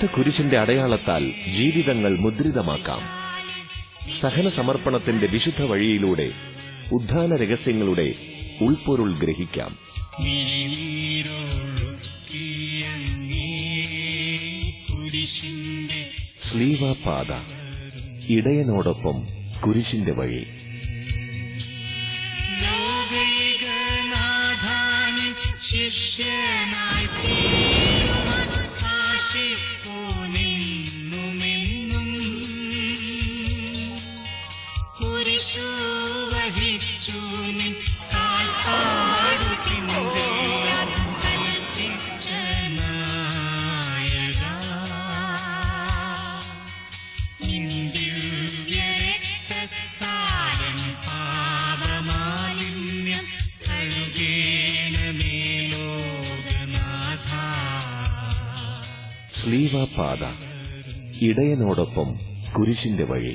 വിശുദ്ധ കുരിശിന്റെ അടയാളത്താൽ ജീവിതങ്ങൾ മുദ്രിതമാക്കാം. സഹന സമർപ്പണത്തിന്റെ വിശുദ്ധ വഴിയിലൂടെ ഉദ്ധാന രഹസ്യങ്ങളുടെ ഉൾപ്പൊരുൾ ഗ്രഹിക്കാം. സ്ലീവാപാത, ഇടയനോടൊപ്പം കുരിശിന്റെ വഴി. സ്ലീവാപാത, ഇടയനോടൊപ്പം കുരിശിന്റെ വഴി.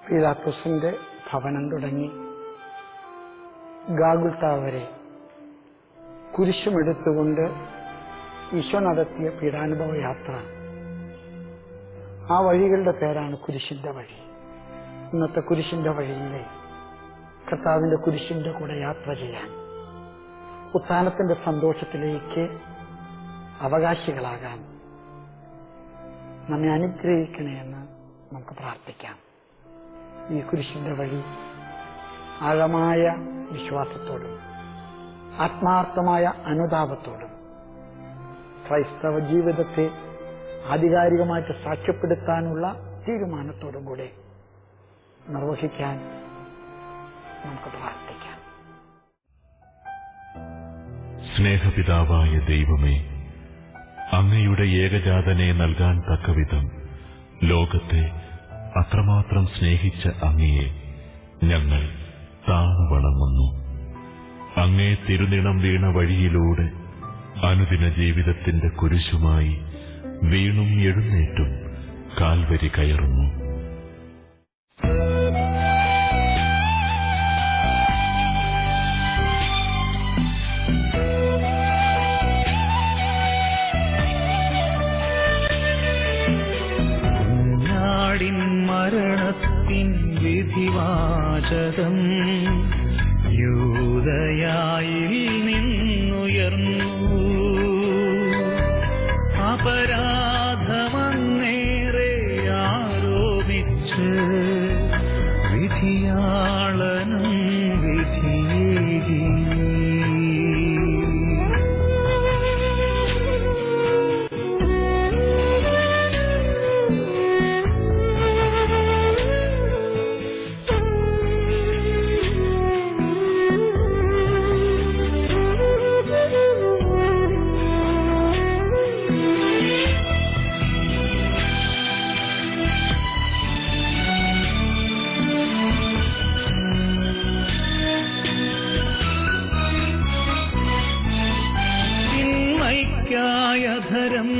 പീലാത്തോസിന്റെ ഭവനം തുടങ്ങി ഗാഗുൽത്ത വരെ കുരിശുമെടുത്തുകൊണ്ട് ഈശോ നടത്തിയ പീഡാനുഭവ യാത്ര, ആ വഴികളുടെ പേരാണ് കുരിശിന്റെ വഴി. ഇന്നത്തെ കുരിശിന്റെ വഴിയിലെ കർത്താവിന്റെ കുരിശിന്റെ കൂടെ യാത്ര ചെയ്യാൻ, ഉത്ഥാനത്തിന്റെ സന്തോഷത്തിലേക്ക് അവകാശികളാകാൻ നമ്മെ അനുഗ്രഹിക്കണേ എന്ന് നമുക്ക് പ്രാർത്ഥിക്കാം. ഈ കുരിശിന്റെ വഴി ആഴമായ വിശ്വാസത്തോടും ആത്മാർത്ഥമായ അനുതാപത്തോടും ക്രൈസ്തവ ജീവിതത്തെ ആധികാരികമായിട്ട് സാക്ഷ്യപ്പെടുത്താനുള്ള തീരുമാനത്തോടും കൂടെ നിർവഹിക്കാൻ നമുക്ക് പ്രാർത്ഥിക്കാം. സ്നേഹപിതാവായ ദൈവമേ, അങ്ങയുടെ ഏകജാതനെ നൽകാൻ തക്കവിധം ലോകത്തെ അത്രമാത്രം സ്നേഹിച്ച അങ്ങയെ ഞങ്ങൾ താണു വണങ്ങുന്നു. അങ്ങേ തിരുനിണം വീണ വഴിയിലൂടെ അനുദിന ജീവിതത്തിന്റെ കുരിശുമായി വീണും എഴുന്നേറ്റും കാൽവരി കയറുന്നു. മരണത്തിൻ വിധിവാചകം യൂദയായിൽ നിന്നുയർന്നു. അപരാധമന്നേറെ ആരോപിച്ച് വിധിയാളനും വിധിയേകി. ധരം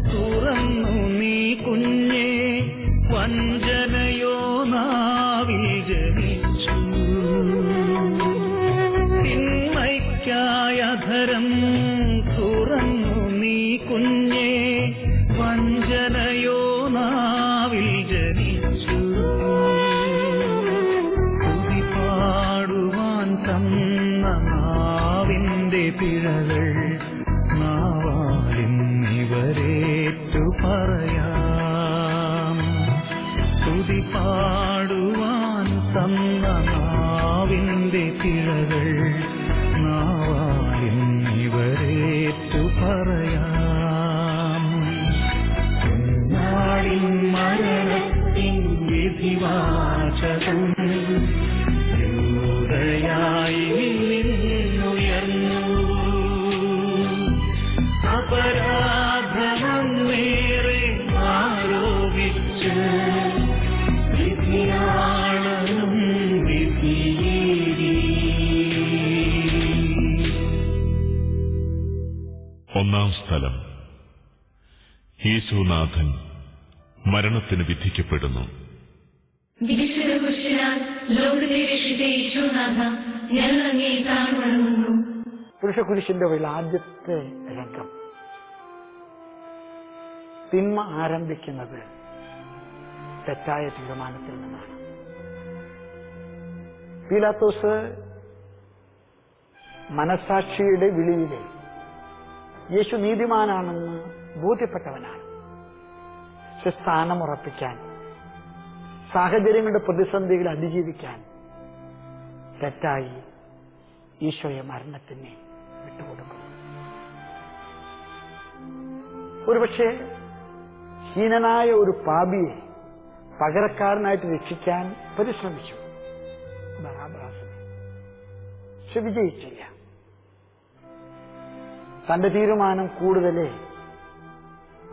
തുറന്നു നീ കുഞ്ഞേ, വഞ്ചനയോ നാവിൽ ജനിച്ചു. തിന്മയ്ക്കായ ധരം തുറന്നു നീ കുഞ്ഞേ, വഞ്ചനയോ നാവിൽ ജനിച്ചു. തുതി പാടുവാൻ തന്ന നാവിന്റെ പിഴകൾ നാവാലിന്നിവരേറ്റു പറയാം. തുതി പാടുവാൻ തന്ന നാവിന്റെ പിഴകൾ നാവാലിന്നിവരേറ്റു പറയാം. നാടിൻ മരണത്തിൻ വിധിവാചകം യൂദയായി നിന്നുയർന്നു. അപരാധമേറെ ആരോപിച്ച് വിധിയാളനും വിധിയേകി. ഒന്നാം സ്ഥലം. യേശുനാഥൻ മരണത്തിന് വിധിക്കപ്പെടുന്നു. പുരുഷകുരിശിന്റെ വഴിയിൽ ആദ്യത്തെ രംഗം തിന്മ ആരംഭിക്കുന്നത് തെറ്റായ തീരുമാനത്തിൽ നിന്നാണ്. പീലാത്തോസ് മനസാക്ഷിയുടെ വിളിയിലെ യേശു നീതിമാനാണെന്ന് ബോധ്യപ്പെട്ടവനാണ്. പക്ഷെ സ്ഥാനമുറപ്പിക്കാൻ, സാഹചര്യങ്ങളുടെ പ്രതിസന്ധികൾ അതിജീവിക്കാൻ തെറ്റായി ഈശോയെ മരണത്തിന് വിട്ടുകൊടുക്കുന്നു. ഒരുപക്ഷെ ഹീനനായ ഒരു പാപിയെ പകരക്കാരനായിട്ട് രക്ഷിക്കാൻ പരിശ്രമിച്ചു ബറാബാസിനെ. പക്ഷെ വിജയിച്ചില്ല. തന്റെ തീരുമാനം കൂടുതൽ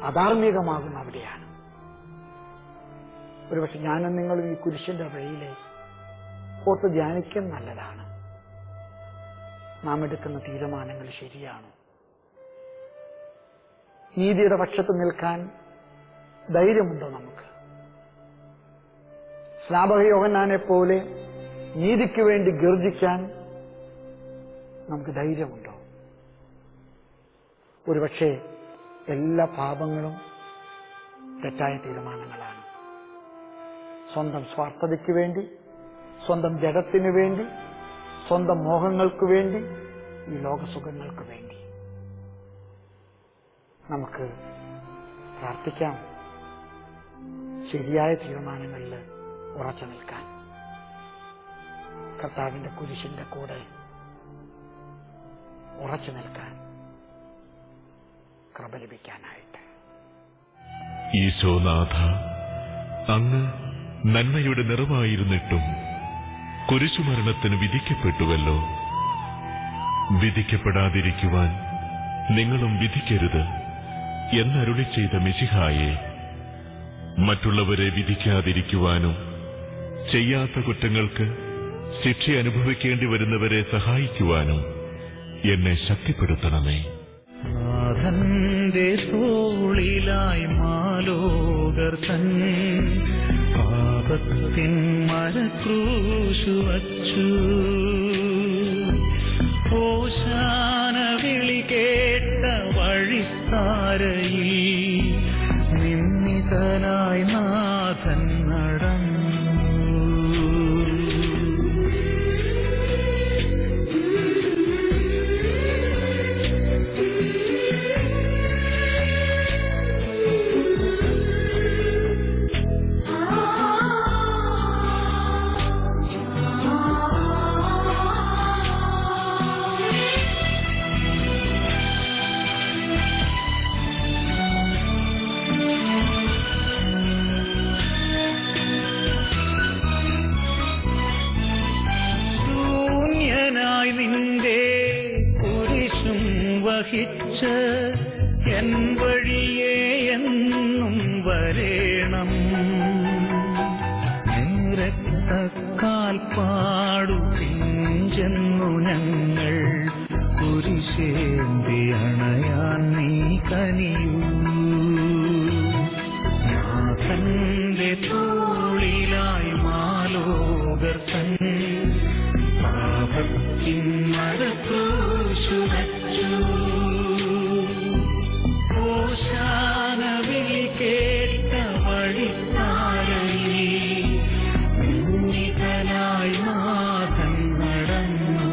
അധാർമികമാകുന്ന അവിടെയാണ്. ഒരുപക്ഷെ ഞാനും നിങ്ങളും ഈ കുരിശിന്റെ വഴിയിലെ ഓർത്ത് ധ്യാനിക്കാൻ നല്ലതാണ്. നാം എടുക്കുന്ന തീരുമാനങ്ങൾ ശരിയാണോ? നീതിയുടെ പക്ഷത്ത് നിൽക്കാൻ ധൈര്യമുണ്ടോ നമുക്ക്? സ്നാപക യോഹന്നാനെ പോലെ നീതിക്ക് വേണ്ടി ഗർജിക്കാൻ നമുക്ക് ധൈര്യമുണ്ടോ? ഒരുപക്ഷെ എല്ലാ പാപങ്ങളും തെറ്റായ തീരുമാനങ്ങളാണ്. സ്വന്തം സ്വാർത്ഥതയ്ക്ക് വേണ്ടി, സ്വന്തം ജഡത്തിനു വേണ്ടി, സ്വന്തം മോഹങ്ങൾക്ക് വേണ്ടി, ഈ ലോകസുഖങ്ങൾക്ക് വേണ്ടി. നമുക്ക് പ്രാർത്ഥിക്കാം ശരിയായ തീരുമാനങ്ങളിൽ ഉറച്ചു നിൽക്കാൻ, കർത്താവിന്റെ കുരിശിന്റെ കൂടെ ഉറച്ചു നിൽക്കാൻ കൃപ ലഭിക്കാനായിട്ട്. ഈശോനാഥ, അങ്ങ് നന്മയുടെ നിറമായിരുന്നിട്ടും കുരിശുമരണത്തിന് വിധിക്കപ്പെട്ടുവല്ലോ. വിധിക്കപ്പെടാതിരിക്കുവാൻ നിങ്ങളും വിധിക്കരുത് എന്നരുളി ചെയ്ത മിശിഹായെ, മറ്റുള്ളവരെ വിധിക്കാതിരിക്കുവാനും ചെയ്യാത്ത കുറ്റങ്ങൾക്ക് ശിക്ഷ അനുഭവിക്കേണ്ടി വരുന്നവരെ സഹായിക്കുവാനും എന്നെ ശക്തിപ്പെടുത്തണമേ. നാഥന്റെ തോളിലായി മാലോകർ തൻ പാപത്തിൻ മരക്രൂശു വച്ചു. ഓശാന വിളി കേട്ട വഴിത്താരയിൽ നിന്നിതനായി നാഥൻ നടന്നു. എൻ വഴിയേ എന്നും വരേണം. കാൽപ്പാടു പിഞ്ചെന്നു ഞങ്ങൾ കുരിശേന്തി അണയാൻ നീ കനിയൂ. നാഥന്റെ തോളിലായി മാലോകർ തൻ പാപത്തിൻ മരക്രൂശു വച്ചു. ഓശാന വിളി കേട്ട വഴിത്താരയിൽ നിന്നിതനായി നാഥൻ നടന്നു.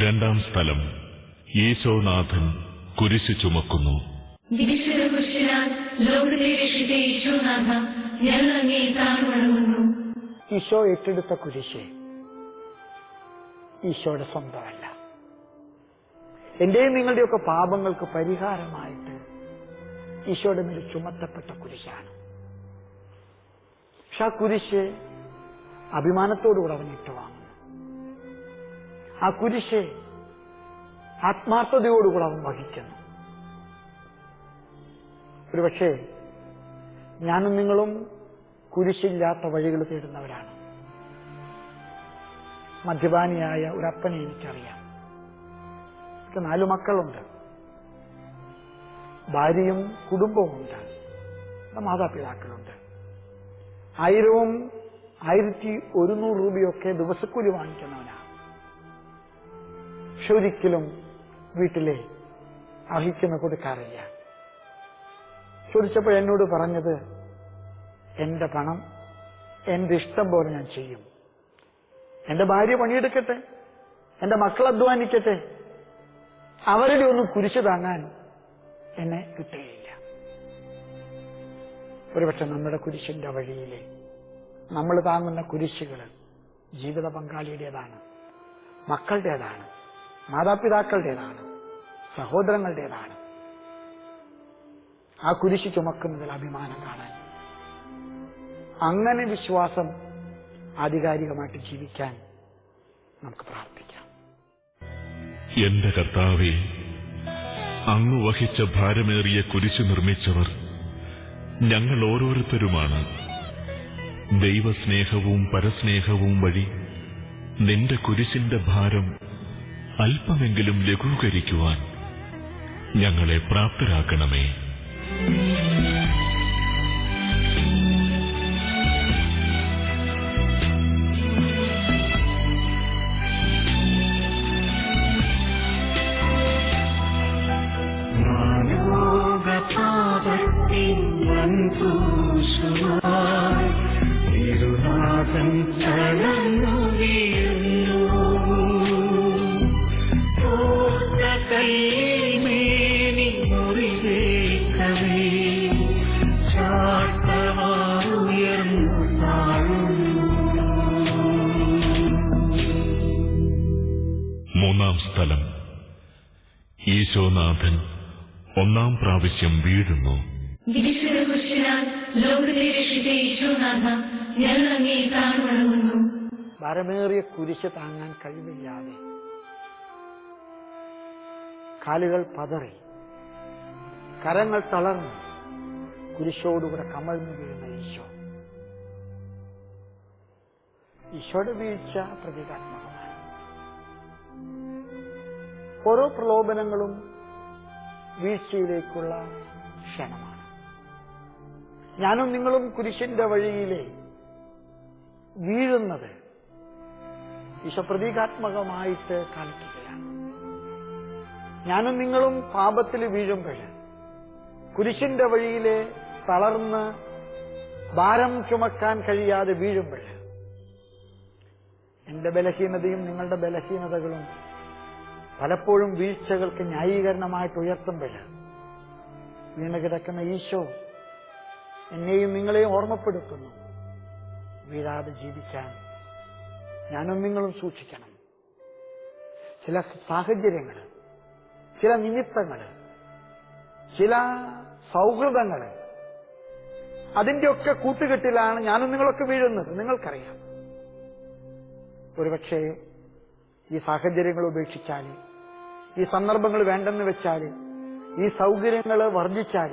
രണ്ടാം സ്ഥലം. ഈശോനാഥൻ കുരിശ് ചുമക്കുന്നു. ഈശോ ഏറ്റെടുത്ത കുരിശ് ഈശോയുടെ സ്വന്തമല്ല. എന്റെയും നിങ്ങളുടെയൊക്കെ പാപങ്ങൾക്ക് പരിഹാരമായിട്ട് ഈശോയുടെ മേൽ ചുമത്തപ്പെട്ട കുരിശാണ്. പക്ഷെ ആ കുരിശ് അഭിമാനത്തോടുകൂടെ അവൻ ഇട്ടുവാങ്ങുന്നു. ആ കുരിശ് ആത്മാർത്ഥതയോടുകൂടെ അവൻ വഹിക്കുന്നു. ഒരുപക്ഷെ ഞാനും നിങ്ങളും കുരിശില്ലാത്ത വഴികൾ തേടുന്നവരാണ്. മദ്യപാനിയായ ഒരപ്പനെ എനിക്കറിയാം. എനിക്ക് 4 മക്കളുണ്ട്, ഭാര്യയും കുടുംബവുമുണ്ട്, മാതാപിതാക്കളുണ്ട്. 1000ഉം 1100 രൂപയൊക്കെ ദിവസക്കൂലി വാങ്ങിക്കുന്നവനാണ്. പക്ഷെ ഒരിക്കലും വീട്ടിലെ അർഹിക്കുന്ന കൊടുക്കാറില്ല. ചോദിച്ചപ്പോൾ എന്നോട് പറഞ്ഞത്, എന്റെ പണം എന്റെ ഇഷ്ടം പോലെ ഞാൻ ചെയ്യും. എന്റെ ഭാര്യ പണിയെടുക്കട്ടെ, എന്റെ മക്കൾ അധ്വാനിക്കട്ടെ, അവരുടെ ഒന്നും കുരിശ് താങ്ങാൻ എന്നെ കിട്ടുകയില്ല. ഒരുപക്ഷെ നമ്മുടെ കുരിശിന്റെ വഴിയിലെ നമ്മൾ താങ്ങുന്ന കുരിശുകൾ ജീവിത പങ്കാളിയുടേതാണ്, മക്കളുടേതാണ്, മാതാപിതാക്കളുടേതാണ്, സഹോദരങ്ങളുടേതാണ്. ആ കുരിശ് ചുമക്കുന്നതിൽ അഭിമാനം കാണാൻ, അങ്ങനെ വിശ്വാസം ആധികാരികമായിട്ട് ജീവിക്കാൻ നമുക്ക് പ്രാർത്ഥിക്കാം. എന്റെ കർത്താവേ, അങ്ങ് വഹിച്ച ഭാരമേറിയ കുരിശ് നിർമ്മിച്ചവർ ഞങ്ങൾ ഓരോരുത്തരുമാണ്. ദൈവസ്നേഹവും പരസ്നേഹവും വഴി നിന്റെ കുരിശിന്റെ ഭാരം അല്പമെങ്കിലും ലഘൂകരിക്കുവാൻ ഞങ്ങളെ പ്രാപ്തരാക്കണമേ. തിരുനാഥൻ ചടന്നു വീഴുന്നു, മേനി മുറിവേക്കവേ ചാട്ടമാറുയർന്നു താഴുന്നു. മൂന്നാം സ്ഥലം. ഈശോനാഥൻ ഒന്നാം പ്രാവശ്യം വീഴുന്നു. വിശുദ്ധ കുരിശിനാൽ ലോകത്തെ രക്ഷിച്ച ഈശോനാഥ, ഞങ്ങൾ അങ്ങേ കാണുന്നു. ഭാരമേറിയ കുരിശ് താങ്ങാൻ കഴിവില്ലാതെ കാലുകൾ പതറി, കരങ്ങൾ തളർന്ന് കുരിശോടുകൂടെ കമഴ്ന്നു വീഴുന്ന ഈശോ. ഈശോയുടെ വീഴ്ച പ്രതീകാത്മകമാണ്. ഓരോ പ്രലോഭനങ്ങളും വീഴ്ചയിലേക്കുള്ള ക്ഷണമാണ്. ഞാനും നിങ്ങളും കുരിശിന്റെ വഴിയിലെ വീഴുന്നത് ഈശോ പ്രതീകാത്മകമായിട്ട് കാണിക്കുകയാണ്. ഞാനും നിങ്ങളും പാപത്തിൽ വീഴുമ്പോൾ, കുരിശിന്റെ വഴിയിലെ തളർന്ന് ഭാരം ചുമക്കാൻ കഴിയാതെ വീഴുമ്പോൾ, എന്റെ ബലഹീനതയും നിങ്ങളുടെ ബലഹീനതകളും പലപ്പോഴും വീഴ്ചകൾക്ക് ന്യായീകരണമായിട്ട് ഉയർത്തുമ്പോൾ, വീണ് കിടക്കുന്ന ഈശോ എന്നെയും നിങ്ങളെയും ഓർമ്മപ്പെടുത്തുന്നു. വീഴാതെ ജീവിക്കാൻ ഞാനും നിങ്ങളും സൂക്ഷിക്കണം. ചില സാഹചര്യങ്ങൾ, ചില നിമിത്തങ്ങൾ, ചില സൗഹൃദങ്ങൾ, അതിന്റെയൊക്കെ കൂട്ടുകെട്ടിലാണ് ഞാനും നിങ്ങളൊക്കെ വീഴുന്നത്. നിങ്ങൾക്കറിയാം. ഒരുപക്ഷെ ഈ സാഹചര്യങ്ങൾ ഉപേക്ഷിച്ചാൽ, ഈ സന്ദർഭങ്ങൾ വേണ്ടെന്ന് വെച്ചാൽ, ഈ സൗകര്യങ്ങൾ വർദ്ധിച്ചാൽ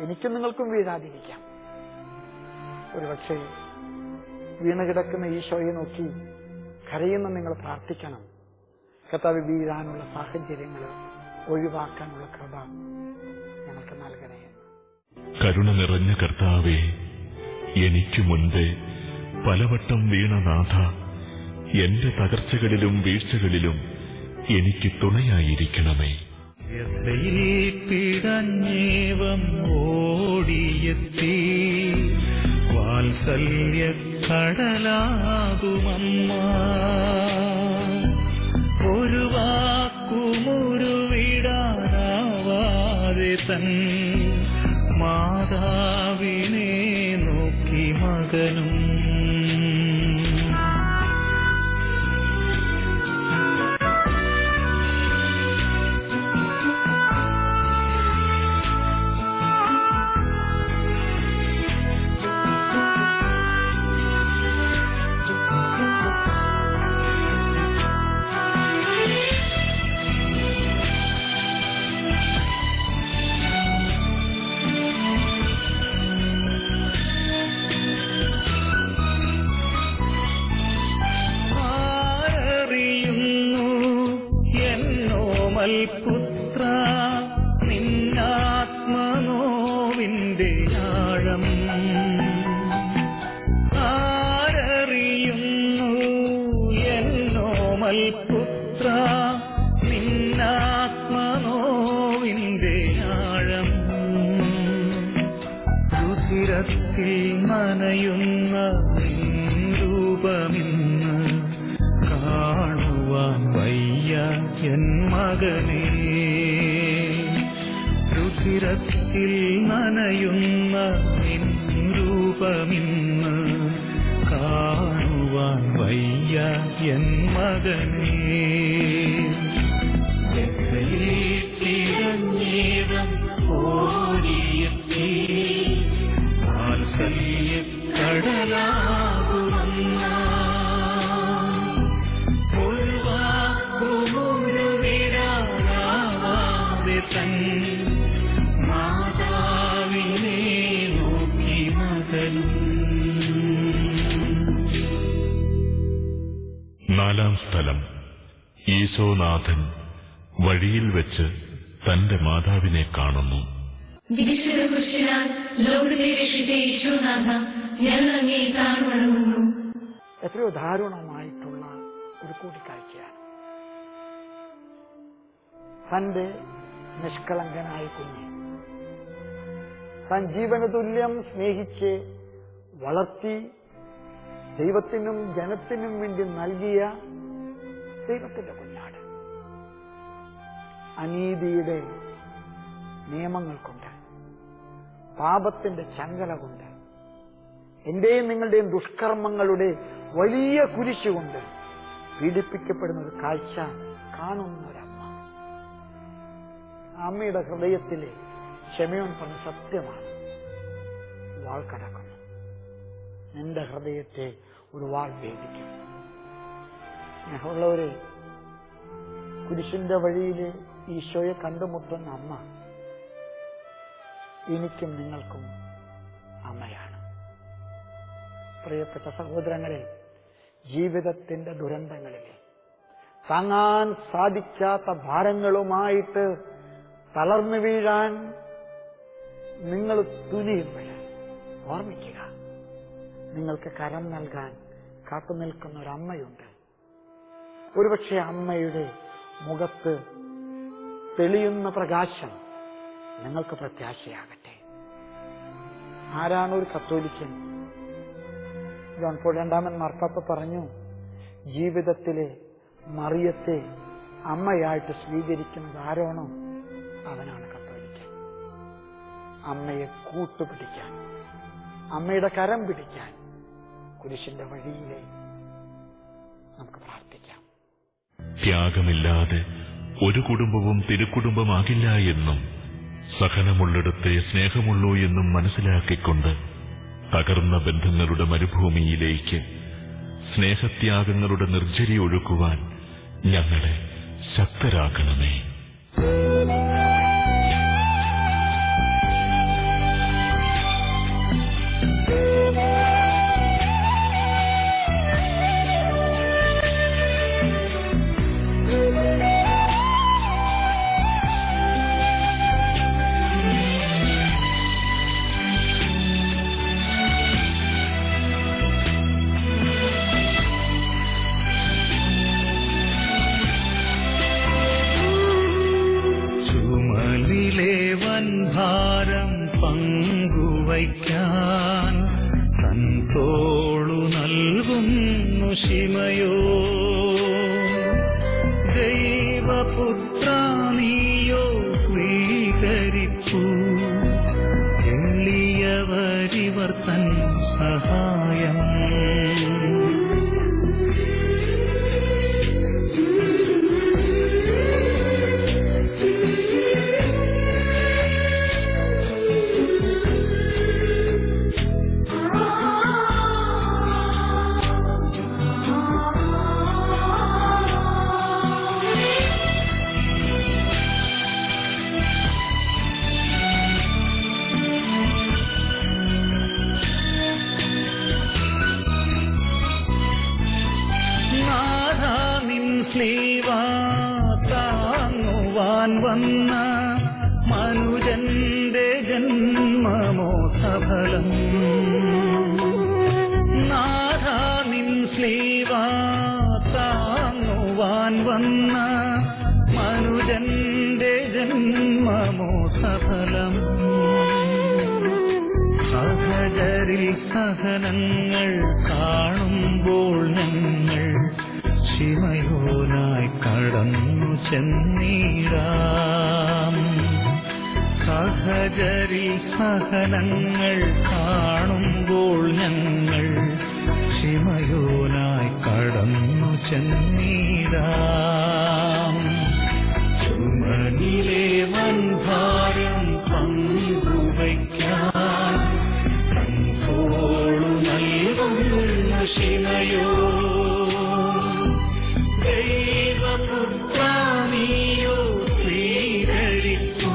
എനിക്കും നിങ്ങൾക്കും വീഴാതിരിക്കാം. ഒരുപക്ഷെ വീണുകിടക്കുന്ന ഈശോയെ നോക്കി കരയുന്ന നിങ്ങൾ പ്രാർത്ഥിക്കണം. കർത്താവേ, വീഴാനുള്ള സാഹചര്യങ്ങൾ ഒഴിവാക്കാനുള്ള കൃപ ഞങ്ങൾക്ക് നൽകണേ. കരുണ നിറഞ്ഞ കർത്താവേ, എനിക്ക് മുൻപേ പലവട്ടം വീണ നാഥ, എന്റെ തകർച്ചകളിലും വീഴ്ചകളിലും എനിക്ക് തുണയായിരിക്കണമേ. പിടഞ്ഞേവം ഓടിയെത്തി വാത്സല്യ കടലാകുമമ്മ, ഒരു വാക്കുമുരുവിടാനാവാതെ തൻ മാതാവിനെ നോക്കി മകനും. പുത്ര നിന്നാത്മനോവിന്റെ ആഴം ആരറിയുന്നു, എന്നോമൽ പുത്ര നിന്നാത്മനോ രുധിരത്തിൽ നനയുന്ന രൂപമിന്ന് കാണുവാൻ വയ്യ എൻ മകനേ. രുധിരത്തിൽ നനയുന്ന രൂപമിന്ന് കാണുവാൻ വയ്യ എൻ മകനേ. തിരഞ്ഞേവം ഓടിയെത്തി വാത്സല്യക്കടലാകുന്ന ഒരു വാക്കുമൊരു വിരാവാതെ തൻ മാതാവിനെ നോക്കി മകനും. 4-ാം സ്ഥലം. ഈശോനാഥൻ വഴിയിൽ വെച്ച് തന്റെ മാതാവിനെ കാണുന്നു. വിശുദ്ധ കുരിശിനാൽ ലോകത്തെ രക്ഷിച്ച യേശുനാഥ, ഞങ്ങൾ അങ്ങേ കാണുന്നു. എത്രയോ ദാരുണമായിട്ടുള്ള ഒരു കൂടിക്കാഴ്ചയാണ്. തന്റെ നിഷ്കളങ്കനായ കുഞ്ഞ് താൻ ജീവന തുല്യം സ്നേഹിച്ച് വളർത്തി ദൈവത്തിനും ജനത്തിനും വേണ്ടി നൽകിയ ദൈവത്തിന്റെ കുഞ്ഞാട് അനീതിയുടെ നിയമങ്ങൾ കൊണ്ട്, പാപത്തിന്റെ ചങ്ങല കൊണ്ട്, എന്റെയും നിങ്ങളുടെയും ദുഷ്കർമ്മങ്ങളുടെ വലിയ കുരിശുകൊണ്ട് പീഡിപ്പിക്കപ്പെടുന്ന ഒരു കാഴ്ച കാണുന്ന ഒരമ്മ. അമ്മയുടെ ഹൃദയത്തിലെ ക്ഷമയോൻ പറഞ്ഞ സത്യമാണ്. വാൾ കടക്കുന്നു, നിന്റെ ഹൃദയത്തെ ഒരു വാൾ ഭേദിക്കും. സ്നേഹമുള്ളവരെ, കുരിശിന്റെ വഴിയില് ഈശോയെ കണ്ടുമുട്ടുന്ന അമ്മ എനിക്കും നിങ്ങൾക്കും അമ്മയാണ്. പ്രിയപ്പെട്ട സഹോദരങ്ങളെ, ജീവിതത്തിന്റെ ദുരന്തങ്ങളിലെ താങ്ങാൻ സാധിക്കാത്ത ഭാരങ്ങളുമായിട്ട് തളർന്നു വീഴാൻ നിങ്ങൾ തുനിയുമ്പോൾ ഓർമ്മിക്കുക, നിങ്ങൾക്ക് കരം നൽകാൻ കാത്തുനിൽക്കുന്ന ഒരമ്മയുണ്ട്. ഒരുപക്ഷെ അമ്മയുടെ മുഖത്ത് തെളിയുന്ന പ്രകാശം നിങ്ങൾക്ക് പ്രത്യാശയാകട്ടെ. ആരാണ് ഒരു കത്തോലിക്കൻ? ജോൺ പോൾ രണ്ടാമൻ മാർപ്പാപ്പ പറഞ്ഞു, ജീവിതത്തിലെ മറിയത്തെ അമ്മയായിട്ട് സ്വീകരിക്കുന്നത് ആരാണോ അവനാണ് കത്തോലിക്കൻ. അമ്മയെ കൂട്ടുപിടിക്കാൻ, അമ്മയുടെ കരം പിടിക്കാൻ കുരിശിന്റെ വഴിയിലെ നമുക്ക് പ്രാർത്ഥിക്കാം. ത്യാഗമില്ലാതെ ഒരു കുടുംബവും തിരുക്കുടുംബമാകില്ല എന്നും സഹനമുള്ളിടത്തെ സ്നേഹമുള്ളൂ എന്നും മനസ്സിലാക്കിക്കൊണ്ട് തകർന്ന ബന്ധങ്ങളുടെ മരുഭൂമിയിലേക്ക് സ്നേഹത്യാഗങ്ങളുടെ നിർജ്ജരി ഒഴുക്കുവാൻ ഞങ്ങളെ ശക്തരാക്കണമേ. ഭാരം പങ്കുവയ്ക്കാൻ തൻ തോളു നൽകുന്നു ശിമയോ. ദൈവപുത്ര നീയോ സ്വീകരിപ്പൂ എളിയവരിവർ തൻ സഹായം. താങ്ങുവാൻ വന്ന മനുജന്റെ ജന്മമോ സഫലം. നാഥ നിൻ സ്ലീവ താങ്ങുവാൻ വന്ന മനുജന്റെ ജന്മമോ സഫലം. സഹജ സഹചരിൽ സഹനങ്ങൾ കാണുമ്പോൾ ഞങ്ങൾ ശിമയോനായി കടന്നു ചെന്നീടാം. സഹചരിൽ സഹനങ്ങൾ കാണുമ്പോൾ ഞങ്ങൾ ശിമയോനായി കടന്നു ചെന്നീടാം. ചുമലിലെ വൻഭാരം പങ്കുവയ്ക്കാൻ തൻപോളു നൽകുന്ന ശിമയോ ദൈവപുത്രാനിയോ സ്വീകരിച്ചു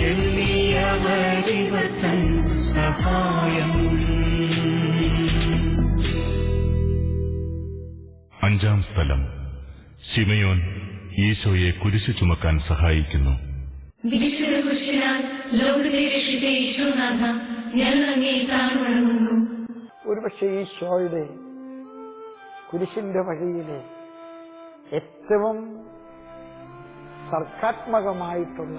എണ്ണിയവരിവൻ സഹായം. അഞ്ചാം സ്ഥലം. ശിമയോൻ ഈശോയെ കുരിശു ചുമക്കാൻ സഹായിക്കുന്നു. വിശുദ്ധ കുരിശിനാൽ ലോകത്തെ രക്ഷിച്ച ഈശോനാഥ, ഞങ്ങൾ അങ്ങേ താഴ്വണങ്ങുന്നു. ഒരുപക്ഷെ ഈശോയുടെ കുരിശിന്റെ വഴിയിലെ ഏറ്റവും സർഗാത്മകമായിട്ടുള്ള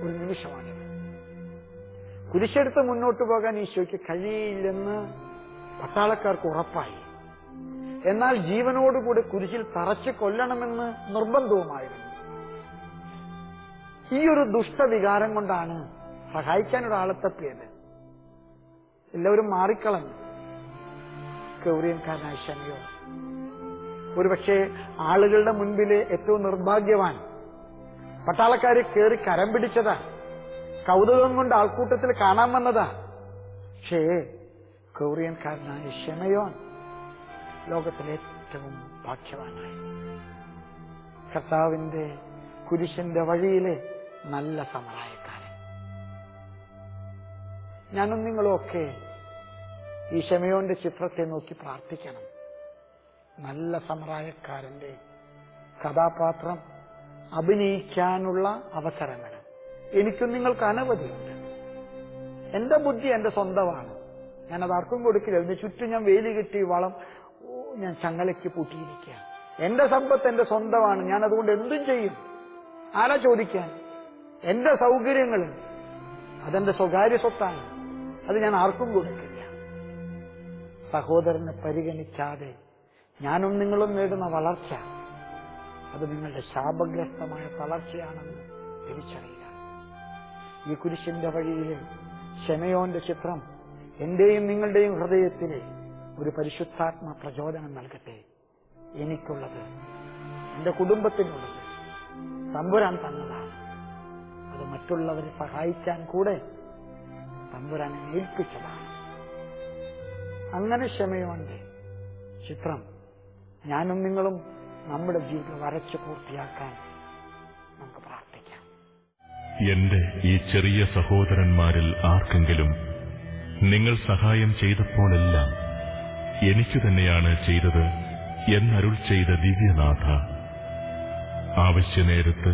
ഒരു നിമിഷമാണിത്. കുരിശെടുത്ത് മുന്നോട്ട് പോകാൻ ഈശോയ്ക്ക് കഴിയില്ലെന്ന് പട്ടാളക്കാർക്ക് ഉറപ്പായി. എന്നാൽ ജീവനോടുകൂടി കുരിശിൽ തറച്ച് കൊല്ലണമെന്ന് നിർബന്ധവുമായിരുന്നു. ഈ ഒരു ദുഷ്ടവികാരം കൊണ്ടാണ് സഹായിക്കാൻ ഒരാളെ തപ്പിയത്. എല്ലാവരും മാറിക്കളഞ്ഞു. ഗൗരിയൻകാരനായ ശിമയോൻ ഒരുപക്ഷെ ആളുകളുടെ മുൻപിലെ ഏറ്റവും നിർഭാഗ്യവാൻ. പട്ടാളക്കാര് കയറി കരം പിടിച്ചതാ, കൗതുകം കൊണ്ട് ആൾക്കൂട്ടത്തിൽ കാണാൻ വന്നതാ. പക്ഷേ ഗൗരിയൻകാരനായ ശിമയോൻ ലോകത്തിലെ ഏറ്റവും ഭാഗ്യവാനായി. കർത്താവിന്റെ കുരിശിന്റെ വഴിയിലെ നല്ല സമറായക്കാരൻ. ഞാനും നിങ്ങളും ഒക്കെ ഈ ശിമയോന്റെ ചിത്രത്തെ നോക്കി പ്രാർത്ഥിക്കണം. നല്ല സമറായക്കാരന്റെ കഥാപാത്രം അഭിനയിക്കാനുള്ള അവസരങ്ങൾ എനിക്കും നിങ്ങൾക്ക് അനവധിയുണ്ട്. എന്റെ ബുദ്ധി എന്റെ സ്വന്തമാണ്, ഞാനത് ആർക്കും കൊടുക്കില്ല. ഇതിന് ചുറ്റും ഞാൻ വേലി കെട്ടി വളം ഞാൻ ചങ്ങലയ്ക്ക് പൂട്ടിയിരിക്കുക. എന്റെ സമ്പത്ത് എന്റെ സ്വന്തമാണ്, ഞാൻ അതുകൊണ്ട് എന്തും ചെയ്യും. ആരാ ചോദിക്കാൻ? എന്റെ സൗകര്യങ്ങൾ അതെന്റെ സ്വകാര്യ സ്വത്താണ്, അത് ഞാൻ ആർക്കും കൊടുക്കില്ല. സഹോദരനെ പരിഗണിക്കാതെ ഞാനും നിങ്ങളും നേടുന്ന വളർച്ച അത് നിങ്ങളുടെ ശാപഗ്രസ്തമായ തളർച്ചയാണെന്ന് തിരിച്ചറിയുക. ഈ കുരിശിന്റെ വഴിയിലെ ശിമയോന്റെ ചിത്രം എന്റെയും നിങ്ങളുടെയും ഹൃദയത്തിലെ ഒരു പരിശുദ്ധാത്മ പ്രചോദനം നൽകട്ടെ. എനിക്കുള്ളത്, എന്റെ കുടുംബത്തിനുള്ളത് തമ്പുരാൻ തന്നതാണ്. അത് മറ്റുള്ളവരെ സഹായിക്കാൻ കൂടെ തമ്പുരാനെ ഏൽപ്പിച്ചതാണ്. അങ്ങനെ ശിമയോന്റെ ചിത്രം ഞാനും നിങ്ങളും നമ്മുടെ ജീവിതം വരച്ച് പൂർത്തിയാക്കാൻ നമുക്ക് പ്രാർത്ഥിക്കാം. എന്റെ ഈ ചെറിയ സഹോദരന്മാരിൽ ആർക്കെങ്കിലും നിങ്ങൾ സഹായം ചെയ്തപ്പോഴെല്ലാം എനിക്കു തന്നെയാണ് ചെയ്തത് എന്നരുൾ ചെയ്ത ദിവ്യനാഥ, ആവശ്യനേരത്ത്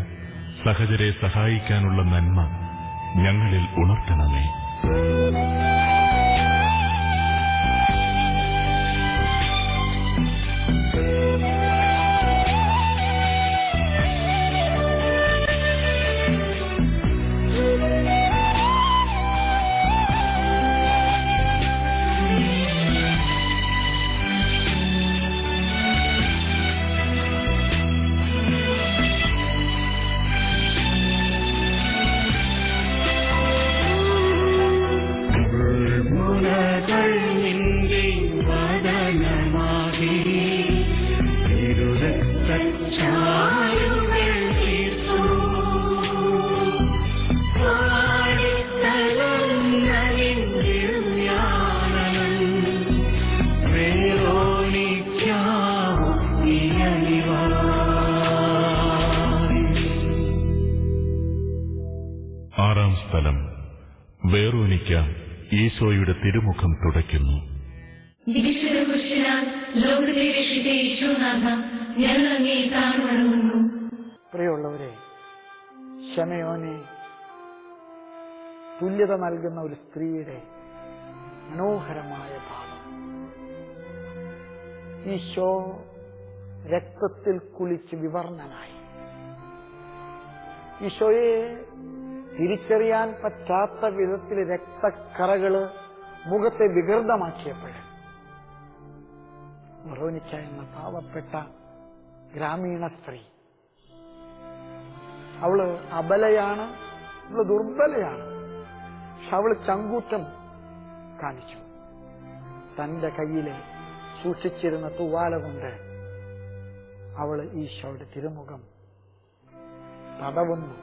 സഹചരെ സഹായിക്കാനുള്ള നന്മ ഞങ്ങളിൽ ഉണർത്തണമേ. ആറാം സ്ഥലം. വേറോനിക്ക ഈശോയുടെ തിരുമുഖം തുടയ്ക്കുന്നു. വിശുദ്ധ കുരിശിനാൽ ലോകത്തെ രക്ഷിച്ച ഈശോനാഥ, ഞങ്ങൾ അങ്ങേ താഴ്വണങ്ങുന്നു. പ്രിയമുള്ളവരെ, ശിമയോനെ തുല്യത നൽകുന്ന ഒരു സ്ത്രീയുടെ മനോഹരമായ ഭാവം. ഈശോ രക്തത്തിൽ കുളിച്ച് വിവർണനായി. ഈശോയെ തിരിച്ചറിയാൻ പറ്റാത്ത വിധത്തിൽ രക്തക്കറകള് മുഖത്തെ വികൃതമാക്കിയപ്പോഴ് വെറോനിക്ക എന്ന പാവപ്പെട്ട ഗ്രാമീണ സ്ത്രീ, അവള് അബലയാണ്, അവള് ദുർബലയാണ്, പക്ഷെ അവള് ചങ്കൂറ്റം കാണിച്ചു. തന്റെ കയ്യിലെ സൂക്ഷിച്ചിരുന്ന തൂവാല കൊണ്ട് അവള് ഈശോയുടെ തിരുമുഖം തടവുന്നു,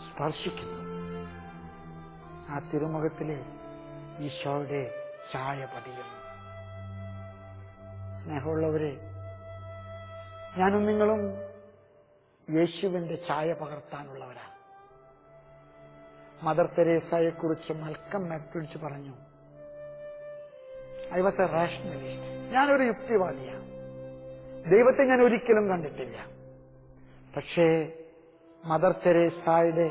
സ്പർശിക്കുന്നു. ആ തിരുമുഖത്തിലെ ഈശോയുടെ ഛായ പതിയുന്നു. സ്നേഹമുള്ളവരെ, ഞാനും നിങ്ങളും യേശുവിന്റെ ഛായ പകർത്താനുള്ളവരാണ്. മദർ തെരേസയെക്കുറിച്ച് മൽക്കം എക്സ് പറഞ്ഞു, ഐ വാസ് എ റാഷണലിസ്റ്റ്. ഞാനൊരു യുക്തിവാദിയാണ്. ദൈവത്തെ ഞാൻ ഒരിക്കലും കണ്ടിട്ടില്ല. പക്ഷേ മദർ തെരേസയുടെ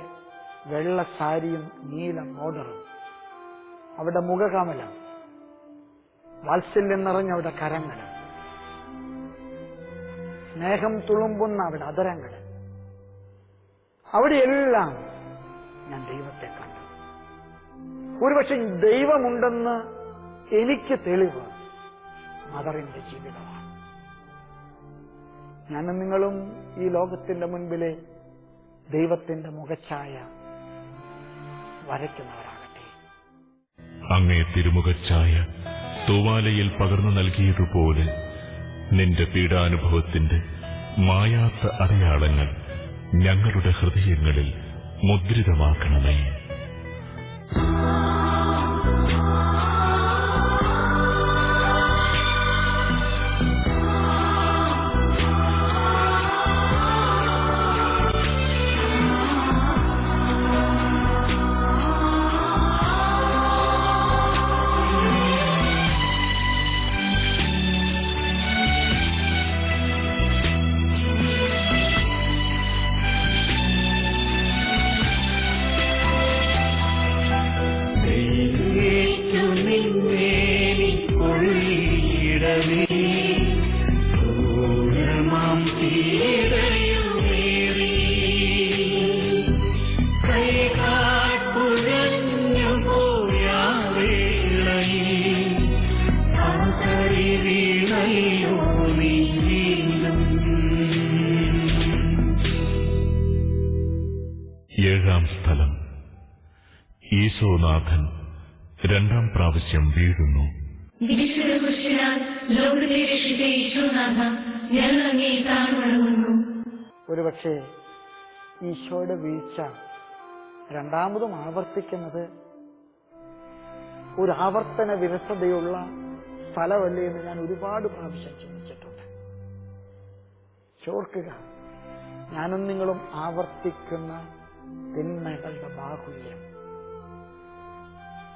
വെള്ള സാരിയും നീല ബോർഡറും, അവിടെ മുഖകമലം, വാത്സല്യം നിറഞ്ഞ അവിടെ കരങ്ങൾ, സ്നേഹം തുളുമ്പുന്ന അവിടെ അതരങ്ങൾ, അവിടെയെല്ലാം ഞാൻ ദൈവത്തെ കണ്ടു. ഒരുപക്ഷെ ദൈവമുണ്ടെന്ന് എനിക്ക് തെളിവ് മദറിന്റെ ജീവിതമാണ്. ഞാനും നിങ്ങളും ഈ ലോകത്തിന്റെ മുൻപിലെ ദൈവത്തിന്റെ മുഖഛായ വരയ്ക്കുന്നവരാകട്ടെ. അങ്ങേ തിരുമുഖഛായ തൂവാലയിൽ പകർന്നു നൽകിയതുപോലെ നിന്റെ പീഡാനുഭവത്തിന്റെ മായാത്ത അടയാളങ്ങൾ ഞങ്ങളുടെ ഹൃദയങ്ങളിൽ മുദ്രിതമാക്കണമേ. ഏഴാം സ്ഥലം. ഈശോനാഥൻ രണ്ടാം പ്രാവശ്യം വീഴുന്നു. ഒരുപക്ഷെ ഈശോയുടെ വീഴ്ച രണ്ടാമതും ആവർത്തിക്കുന്നത് ഒരു ആവർത്തന വിരസതയുള്ള സ്ഥലമല്ലേ എന്ന് ഞാൻ ഒരുപാട് പ്രാവശ്യം ചിന്തിച്ചിട്ടുണ്ട്. ചോർക്കുക, ഞാനും നിങ്ങളും ആവർത്തിക്കുന്ന തിന്മകളുടെ ബാഹുല്യം.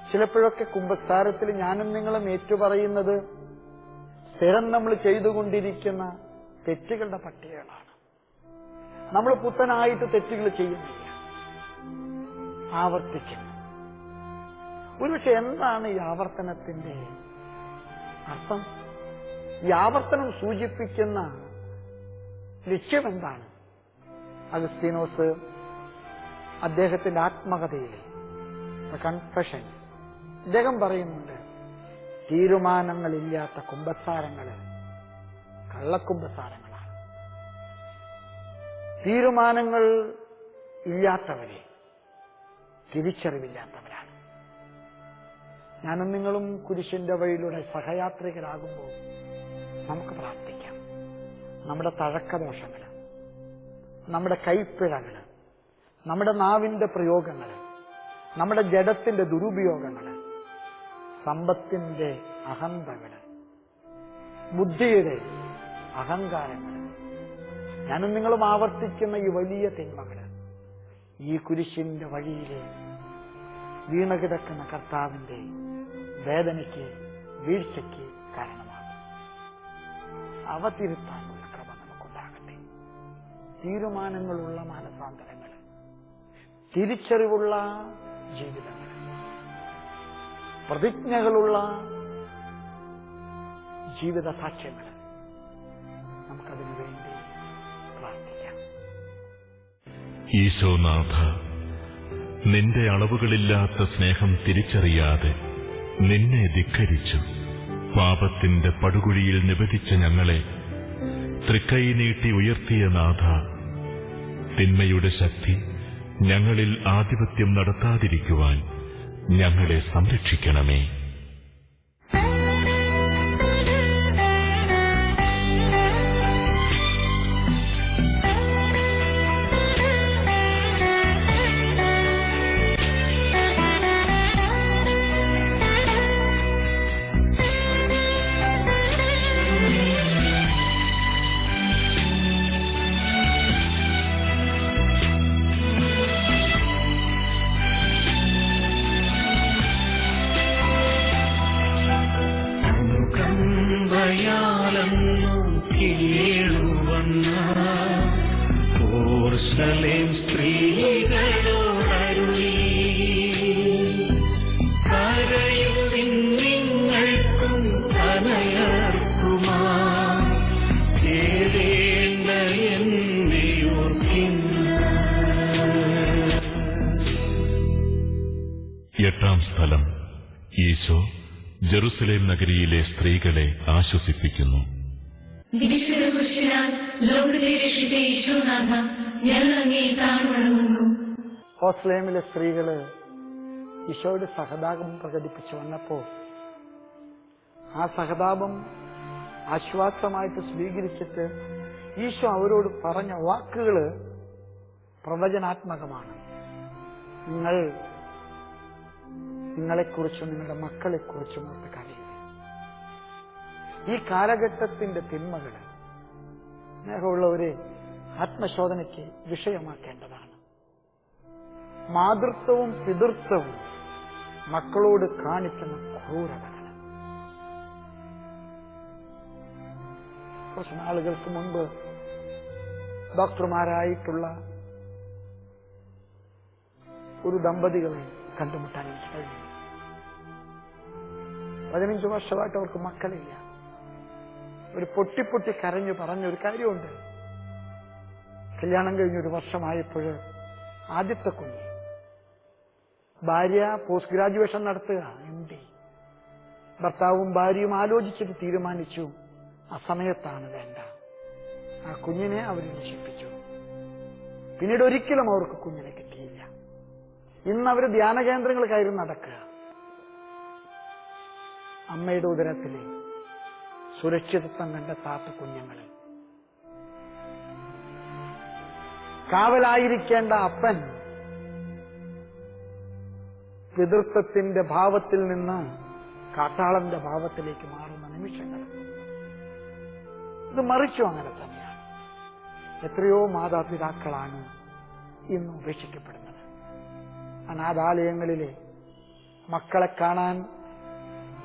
ചിലപ്പോഴൊക്കെ കുമ്പസാരത്തിൽ ഞാനും നിങ്ങളും ഏറ്റുപറയുന്നത് സ്ഥിരം നമ്മൾ ചെയ്തുകൊണ്ടിരിക്കുന്ന തെറ്റുകളുടെ പട്ടികകളാണ്. നമ്മൾ പുത്തനായിട്ട് തെറ്റുകൾ ചെയ്യുന്നില്ല, ആവർത്തിക്കുന്നു. ഒരുപക്ഷെ എന്താണ് ഈ ആവർത്തനത്തിന്റെ അർത്ഥം? ഈ ആവർത്തനം സൂചിപ്പിക്കുന്ന ലക്ഷ്യം എന്താണ്? അഗസ്തീനോസ് അദ്ദേഹത്തിന്റെ ആത്മകഥയിലെ കൺഫഷൻ അദ്ദേഹം പറയുന്നുണ്ട്, തീരുമാനങ്ങളില്ലാത്ത കുമ്പസാരങ്ങൾ കള്ളക്കുമ്പസാരങ്ങളാണ്. തീരുമാനങ്ങൾ ഇല്ലാത്തവരെ തിരിച്ചറിവില്ലാത്തവരാണ്. ഞാനും നിങ്ങളും കുരിശിന്റെ വഴിയിലൂടെ സഹയാത്രികരാകുമ്പോൾ നമുക്ക് പ്രാർത്ഥിക്കാം. നമ്മുടെ തഴക്കദോഷങ്ങൾ, നമ്മുടെ കൈപ്പിഴകൾ, നമ്മുടെ നാവിന്റെ പ്രയോഗങ്ങൾ, നമ്മുടെ ജഡത്തിന്റെ ദുരുപയോഗങ്ങൾ, സമ്പത്തിന്റെ അഹന്തകൾ, ബുദ്ധിയുടെ അഹങ്കാരങ്ങൾ, ഞാനും നിങ്ങളും ആവർത്തിക്കുന്ന ഈ വലിയ തിന്മകൾ ഈ കുരിശിന്റെ വഴിയിലെ വീണുകിടക്കുന്ന കർത്താവിന്റെ വേദനയ്ക്ക്, വീഴ്ചയ്ക്ക് കാരണമാകും. അവ തിരുത്താനുള്ള ക്രമ നമുക്കുണ്ടാകട്ടെ. തീരുമാനങ്ങളുള്ള മാനസാന്തരങ്ങൾ, തിരിച്ചറിവുള്ള ജീവിതങ്ങൾ, പ്രതിജ്ഞകളുള്ള ജീവിത സാക്ഷ്യങ്ങൾ, നമുക്കതിനു വേണ്ടി പ്രാർത്ഥിക്കാം. ഈശോനാഥ, നിന്റെ അളവുകളില്ലാത്ത സ്നേഹം തിരിച്ചറിയാതെ നിന്നെ ധിക്കരിച്ചു പാപത്തിന്റെ പടുകുഴിയിൽ നിബദിച്ച ഞങ്ങളെ തൃക്കൈ നീട്ടി ഉയർത്തിയ നാഥ, തിന്മയുടെ ശക്തി ഞങ്ങളിൽ ആധിപത്യം നടത്താതിരിക്കുവാൻ ഞങ്ങളെ സംരക്ഷിക്കണമേ. യെരൂശലേം സ്ത്രീകളോടരുളി, കരയുവിൻ നിങ്ങൾക്കും കനയർക്കുമായി കേടേണ്ട എന്നെ ഓർക്കുന്നു. 8-ാം സ്ഥലം. ഈശോ ജെറുസലേം നഗരിയിലെ സ്ത്രീകളെ ആശ്വസിപ്പിക്കുന്നു. വിശുദ്ധ കുരിശിനാൽ ലോകത്തെ രക്ഷിച്ച ഈശോനാഥ, ഞങ്ങൾ അങ്ങേ താഴ്വണങ്ങുന്നു. ഹോസ്ലേമിലെ സ്ത്രീകള് ഈശോയുടെ സഹതാപം പ്രകടിപ്പിച്ചു വന്നപ്പോ ആ സഹതാപം ആശ്വാസമായിട്ട് സ്വീകരിച്ചിട്ട് ഈശോ അവരോട് പറഞ്ഞ വാക്കുകള് പ്രവചനാത്മകമാണ്. നിങ്ങളെക്കുറിച്ചും നിങ്ങളുടെ മക്കളെക്കുറിച്ചും ഓർത്ത് കരയുക. ഈ കാലഘട്ടത്തിന്റെ തിന്മകള് സ്നേഹമുള്ളവരെ ആത്മശോധനയ്ക്ക് വിഷയമാക്കേണ്ടതാണ്. മാതൃത്വവും പിതൃത്വവും മക്കളോട് കാണിക്കുന്ന ക്രൂരതകൾ. കുറച്ച് നാളുകൾക്ക് മുൻപ് ഡോക്ടർമാരായിട്ടുള്ള ഒരു ദമ്പതികളെ കണ്ടുമുട്ടാൻ എനിക്ക് കഴിഞ്ഞു. 15 വർഷമായിട്ട് അവർക്ക് മക്കളില്ല. ഒരു പൊട്ടി കരഞ്ഞു പറഞ്ഞൊരു കാര്യമുണ്ട്. കല്യാണം കഴിഞ്ഞൊരു വർഷമായപ്പോൾ ആദ്യത്തെ കുഞ്ഞ്, ഭാര്യ പോസ്റ്റ് ഗ്രാജുവേഷൻ നടത്തുക, MD. ഭർത്താവും ഭാര്യയും ആലോചിച്ചിട്ട് തീരുമാനിച്ചു ആ സമയത്താണ് വേണ്ട. ആ കുഞ്ഞിനെ അവർ നശിപ്പിച്ചു. പിന്നീട് ഒരിക്കലും അവർക്ക് കുഞ്ഞിനെ കിട്ടിയില്ല. ഇന്ന് അവർ ധ്യാന കേന്ദ്രങ്ങൾ കയറി നടക്കുക. അമ്മയുടെ ഉദരത്തിലെ സുരക്ഷിതത്വം കണ്ടെത്താത്ത കുഞ്ഞുങ്ങൾ, കാവലായിരിക്കേണ്ട അപ്പൻ പിതൃത്വത്തിന്റെ ഭാവത്തിൽ നിന്ന് കാട്ടാളന്റെ ഭാവത്തിലേക്ക് മാറുന്ന നിമിഷങ്ങൾ. ഇത് മറിച്ചു അങ്ങനെ തന്നെയാണ്. എത്രയോ മാതാപിതാക്കളാണ് ഇന്ന് ഉപേക്ഷിക്കപ്പെടുന്നത്. അനാഥാലയങ്ങളിലെ മക്കളെ കാണാൻ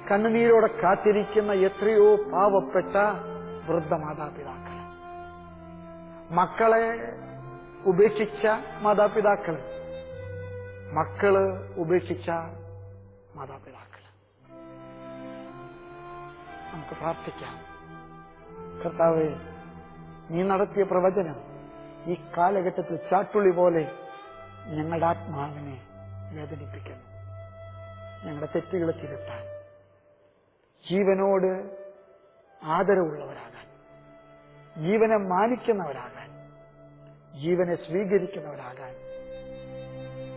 കണ്ണുനീരോടെ കാത്തിരിക്കുന്ന എത്രയോ പാവപ്പെട്ട വൃദ്ധ മാതാപിതാക്കൾ, മക്കളെ ഉപേക്ഷിച്ച മാതാപിതാക്കൾ, മക്കള് ഉപേക്ഷിച്ച മാതാപിതാക്കൾ. നമുക്ക് പ്രാർത്ഥിക്കാം. കർത്താവേ, നീ നടത്തിയ പ്രവചനം ഈ കാലഘട്ടത്തിൽ ചാട്ടുള്ളി പോലെ ഞങ്ങളുടെ ആത്മാവിനെ വേദനിപ്പിക്കുന്നു. ഞങ്ങളുടെ തെറ്റുകളെ തിരുത്താൻ, ജീവനോട് ആദരവുള്ളവരാകാൻ, ജീവനെ മാനിക്കുന്നവരാകാൻ, ജീവനെ സ്വീകരിക്കുന്നവരാകാൻ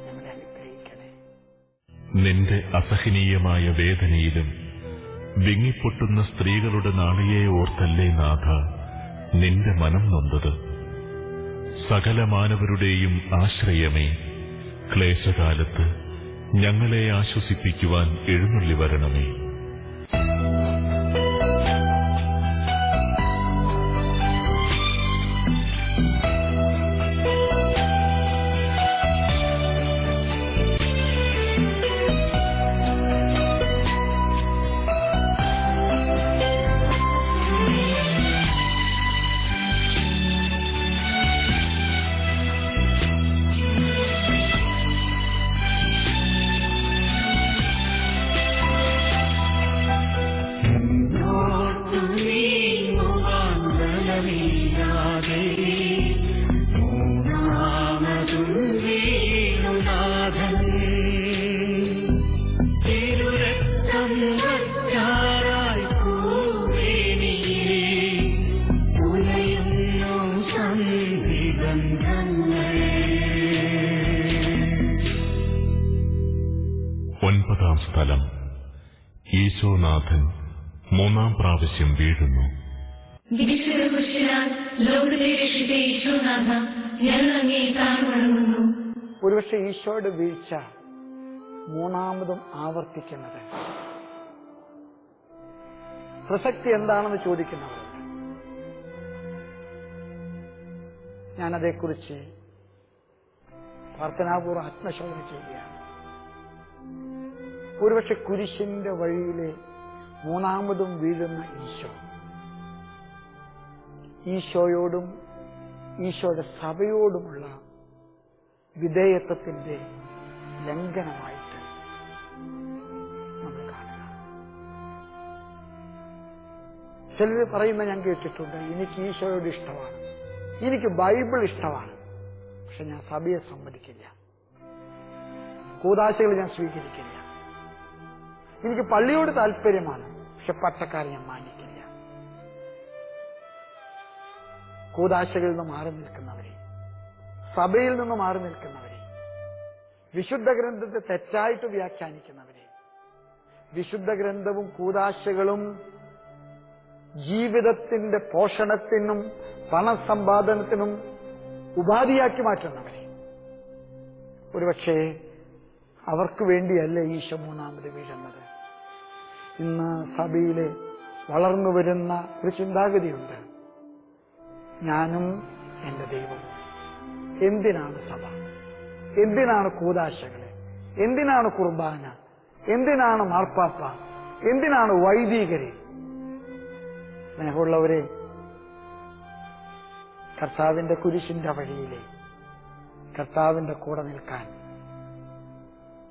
ഞങ്ങളെ അനുഗ്രഹിക്കണേ. നിന്റെ അസഹനീയമായ വേദനയിലും വിങ്ങിപ്പൊട്ടുന്ന സ്ത്രീകളുടെ നാളിയെ ഓർത്തല്ലേ നാഥ നിന്റെ മനം നൊന്തത്. സകല മാനവരുടെയും ആശ്രയമേ, ക്ലേശകാലത്ത് ഞങ്ങളെ ആശ്വസിപ്പിക്കുവാൻ എഴുന്നള്ളി വരണമേ. ബന്ധങ്ങൾ. 9-ാം സ്ഥലം. ഈശോനാഥൻ 3-ാം പ്രാവശ്യം വീഴുന്നു. വിശുദ്ധ കുരിശിനാൽ ലോകത്തെ രക്ഷിച്ച ഈശോനാഥ, ഞങ്ങൾ അങ്ങേ താഴ്വണങ്ങുന്നു. ഒരുപക്ഷെ ഈശോയുടെ വീഴ്ച 3-ാമതും ആവർത്തിക്കുന്നത് പ്രസക്തി എന്താണെന്ന് ചോദിക്കുന്നവരുണ്ട്. ഞാനതേക്കുറിച്ച് പ്രാർത്ഥനാപൂർവ്വം ആത്മശോധന ചെയ്യുകയാണ്. ഒരുപക്ഷെ കുരിശിന്റെ വഴിയിലെ 3-ാമതും വീഴുന്ന ഈശോയോടും ഈശോയുടെ സഭയോടുമുള്ള വിധേയത്വത്തിന്റെ ലംഘനമായിട്ട് നമ്മൾ കാണുക. ചിലർ പറയുന്ന ഞാൻ കേട്ടിട്ടുണ്ട്, എനിക്ക് ഈശോയോട് ഇഷ്ടമാണ്, എനിക്ക് ബൈബിൾ ഇഷ്ടമാണ്, പക്ഷെ ഞാൻ സഭയെ സമ്മതിക്കില്ല, കൂദാശകൾ ഞാൻ സ്വീകരിക്കില്ല. എനിക്ക് പള്ളിയോട് താല്പര്യമാണ്, പക്ഷെ പട്ടക്കാരെ ഞാൻ മാനിക്കില്ല. കൂദാശകളിൽ നിന്ന് മാറി നിൽക്കുന്നവരെ, സഭയിൽ നിന്ന് മാറി നിൽക്കുന്നവരെ, വിശുദ്ധ ഗ്രന്ഥത്തെ തെറ്റായിട്ട് വ്യാഖ്യാനിക്കുന്നവരെ, വിശുദ്ധ ഗ്രന്ഥവും കൂദാശകളും ജീവിതത്തിന്റെ പോഷണത്തിനും പണസമ്പാദനത്തിനും ഉപാധിയാക്കി മാറ്റുന്നവരെ, ഒരുപക്ഷെ അവർക്ക് വേണ്ടിയല്ല ഈശോ 3-ാമത് വീഴുന്നത്. ഇന്ന് സഭയിലെ വളർന്നു വരുന്ന ഒരു ചിന്താഗതിയുണ്ട്, ഞാനും എന്റെ ദൈവവും. എന്തിനാണ് സഭ? എന്തിനാണ് കൂദാശകള്? എന്തിനാണ് കുർബാന? എന്തിനാണ് മാർപ്പാപ്പ? എന്തിനാണ് വൈദികര്? സ്നേഹമുള്ളവരെ, കർത്താവിന്റെ കുരിശിന്റെ വഴിയിലെ കർത്താവിന്റെ കൂടെ നിൽക്കാൻ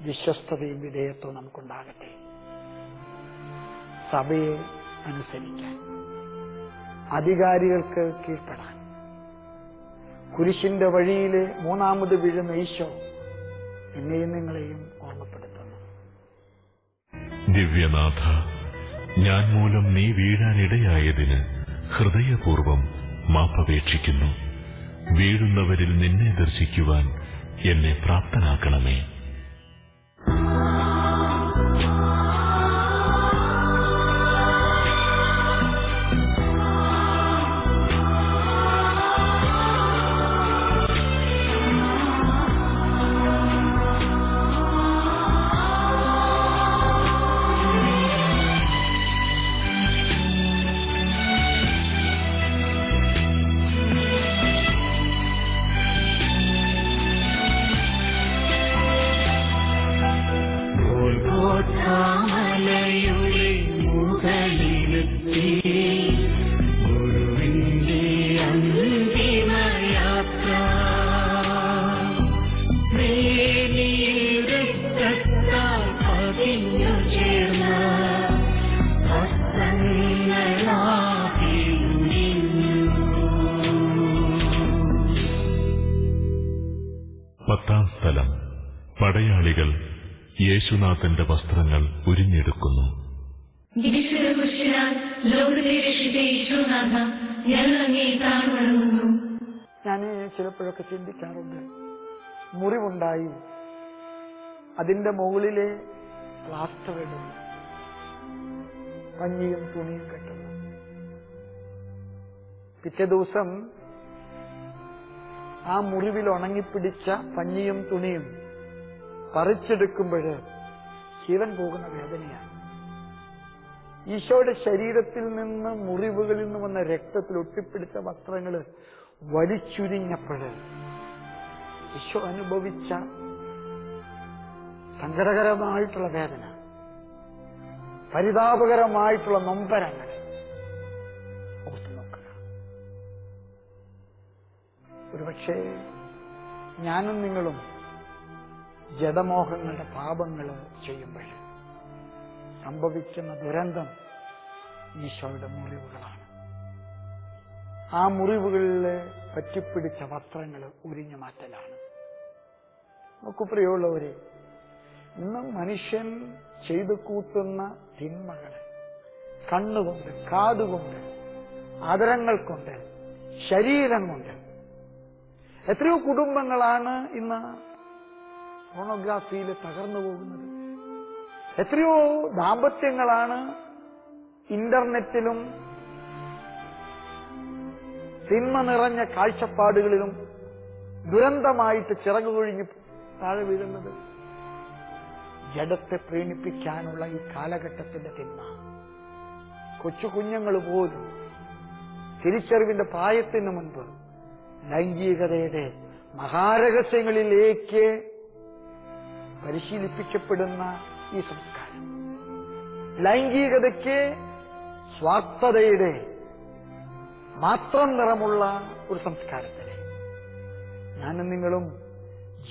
വിശ്വസ്തതയും വിധേയത്വവും നമുക്കുണ്ടാകട്ടെ. സഭയെ അനുസരിക്കാൻ, അധികാരികൾക്ക് കീഴ്പ്പെടാൻ, കുരിശിന്റെ വഴിയിലെ 3-ാമത് വീഴുന്ന ഈശോ എന്നെയും നിങ്ങളെയും ഓർമ്മപ്പെടുത്തുന്നു. ദിവ്യനാഥ, ഞാൻ മൂലം നീ വീഴാനിടയായതിന് ഹൃദയപൂർവം മാപ്പപേക്ഷിക്കുന്നു. വീഴുന്നവരിൽ നിന്നെ ദർശിക്കുവാൻ എന്നെ പ്രാപ്തനാക്കണമേ. മലയുടെ മുകളിലെത്തി ഗുരുവിന്റെ അന്തിമയാത്ര. രക്തത്താൽ പതിഞ്ഞു ചേർന്ന വസ്ത്രങ്ങളാകെ ഉരിഞ്ഞു. 10-ാം സ്ഥലം. പടയാളികൾ യേശുനാഥന്റെ വസ്ത്രങ്ങൾ ഉരിഞ്ഞെടുക്കുന്നു. വിശുദ്ധ കുരിശിനാൽ ലോകത്തെ രക്ഷിച്ച ഈശോനാഥ, ഞങ്ങൾ അങ്ങേ താഴ്വണങ്ങുന്നു. ഞാൻ ചിലപ്പോഴൊക്കെ ചിന്തിക്കാറുണ്ട്, മുറിവുണ്ടായി അതിന്റെ മുകളിലെ പ്ലാസ്റ്റർ ഇടുന്നു, പഞ്ഞിയും തുണിയും കെട്ടുന്നു. പിറ്റേ ദിവസം ആ മുറിവിൽ ഉണങ്ങിപ്പിടിച്ച പഞ്ഞിയും തുണിയും പറിച്ചെടുക്കുമ്പോൾ ജീവൻ പോകുന്ന വേദനയാണ്. ഈശോയുടെ ശരീരത്തിൽ നിന്ന് മുറിവുകളിൽ നിന്ന് വന്ന രക്തത്തിൽ ഒട്ടിപ്പിടിച്ച വസ്ത്രങ്ങൾ വലിച്ചുരിഞ്ഞപ്പോൾ ഈശോ അനുഭവിച്ച സങ്കടകരമായിട്ടുള്ള വേദന, പരിതാപകരമായിട്ടുള്ള നൊമ്പരങ്ങൾ ഓർത്തു നോക്കുക. ഒരുപക്ഷെ ഞാനും നിങ്ങളും ജഡമോഹങ്ങളുടെ പാപങ്ങൾ ചെയ്യുമ്പോൾ സംഭവിക്കുന്ന ദുരന്തം ഈശോയുടെ മുറിവുകളാണ്. ആ മുറിവുകളിൽ പറ്റിപ്പിടിച്ച വസ്ത്രങ്ങൾ ഉരിഞ്ഞു മാറ്റലാണ്. നമുക്ക് പ്രിയമുള്ളവരെ, ഇന്ന് മനുഷ്യൻ ചെയ്തു കൂട്ടുന്ന തിന്മകൾ കണ്ണുകൊണ്ട്, കാതുകൊണ്ട്, ആദരങ്ങൾ കൊണ്ട്, ശരീരം കൊണ്ട് എത്രയോ കുടുംബങ്ങളാണ് ഇന്ന് ഫോണോഗ്രാഫിയിൽ തകർന്നു പോകുന്നത്. എത്രയോ ദാമ്പത്യങ്ങളാണ് ഇന്റർനെറ്റിലും തിന്മ നിറഞ്ഞ കാഴ്ചപ്പാടുകളിലും ദുരന്തമായിട്ട് ചിറകുകൊഴിഞ്ഞ് താഴെ വീഴുന്നത്. ജഡത്തെ പ്രീണിപ്പിക്കാനുള്ള ഈ കാലഘട്ടത്തിന്റെ തിന്മ കൊച്ചു കുഞ്ഞുങ്ങൾ പോലും തിരിച്ചറിവിന്റെ പ്രായത്തിന് മുൻപ് ലൈംഗികതയുടെ മഹാരഹസ്യങ്ങളിലേക്ക് പരിശീലിപ്പിക്കപ്പെടുന്ന ഈ സംസ്കാരം, ലൈംഗികതയ്ക്ക് സ്വാർത്ഥതയുടെ മാത്രം നിറമുള്ള ഒരു സംസ്കാരത്തിലെ ഞാനും നിങ്ങളും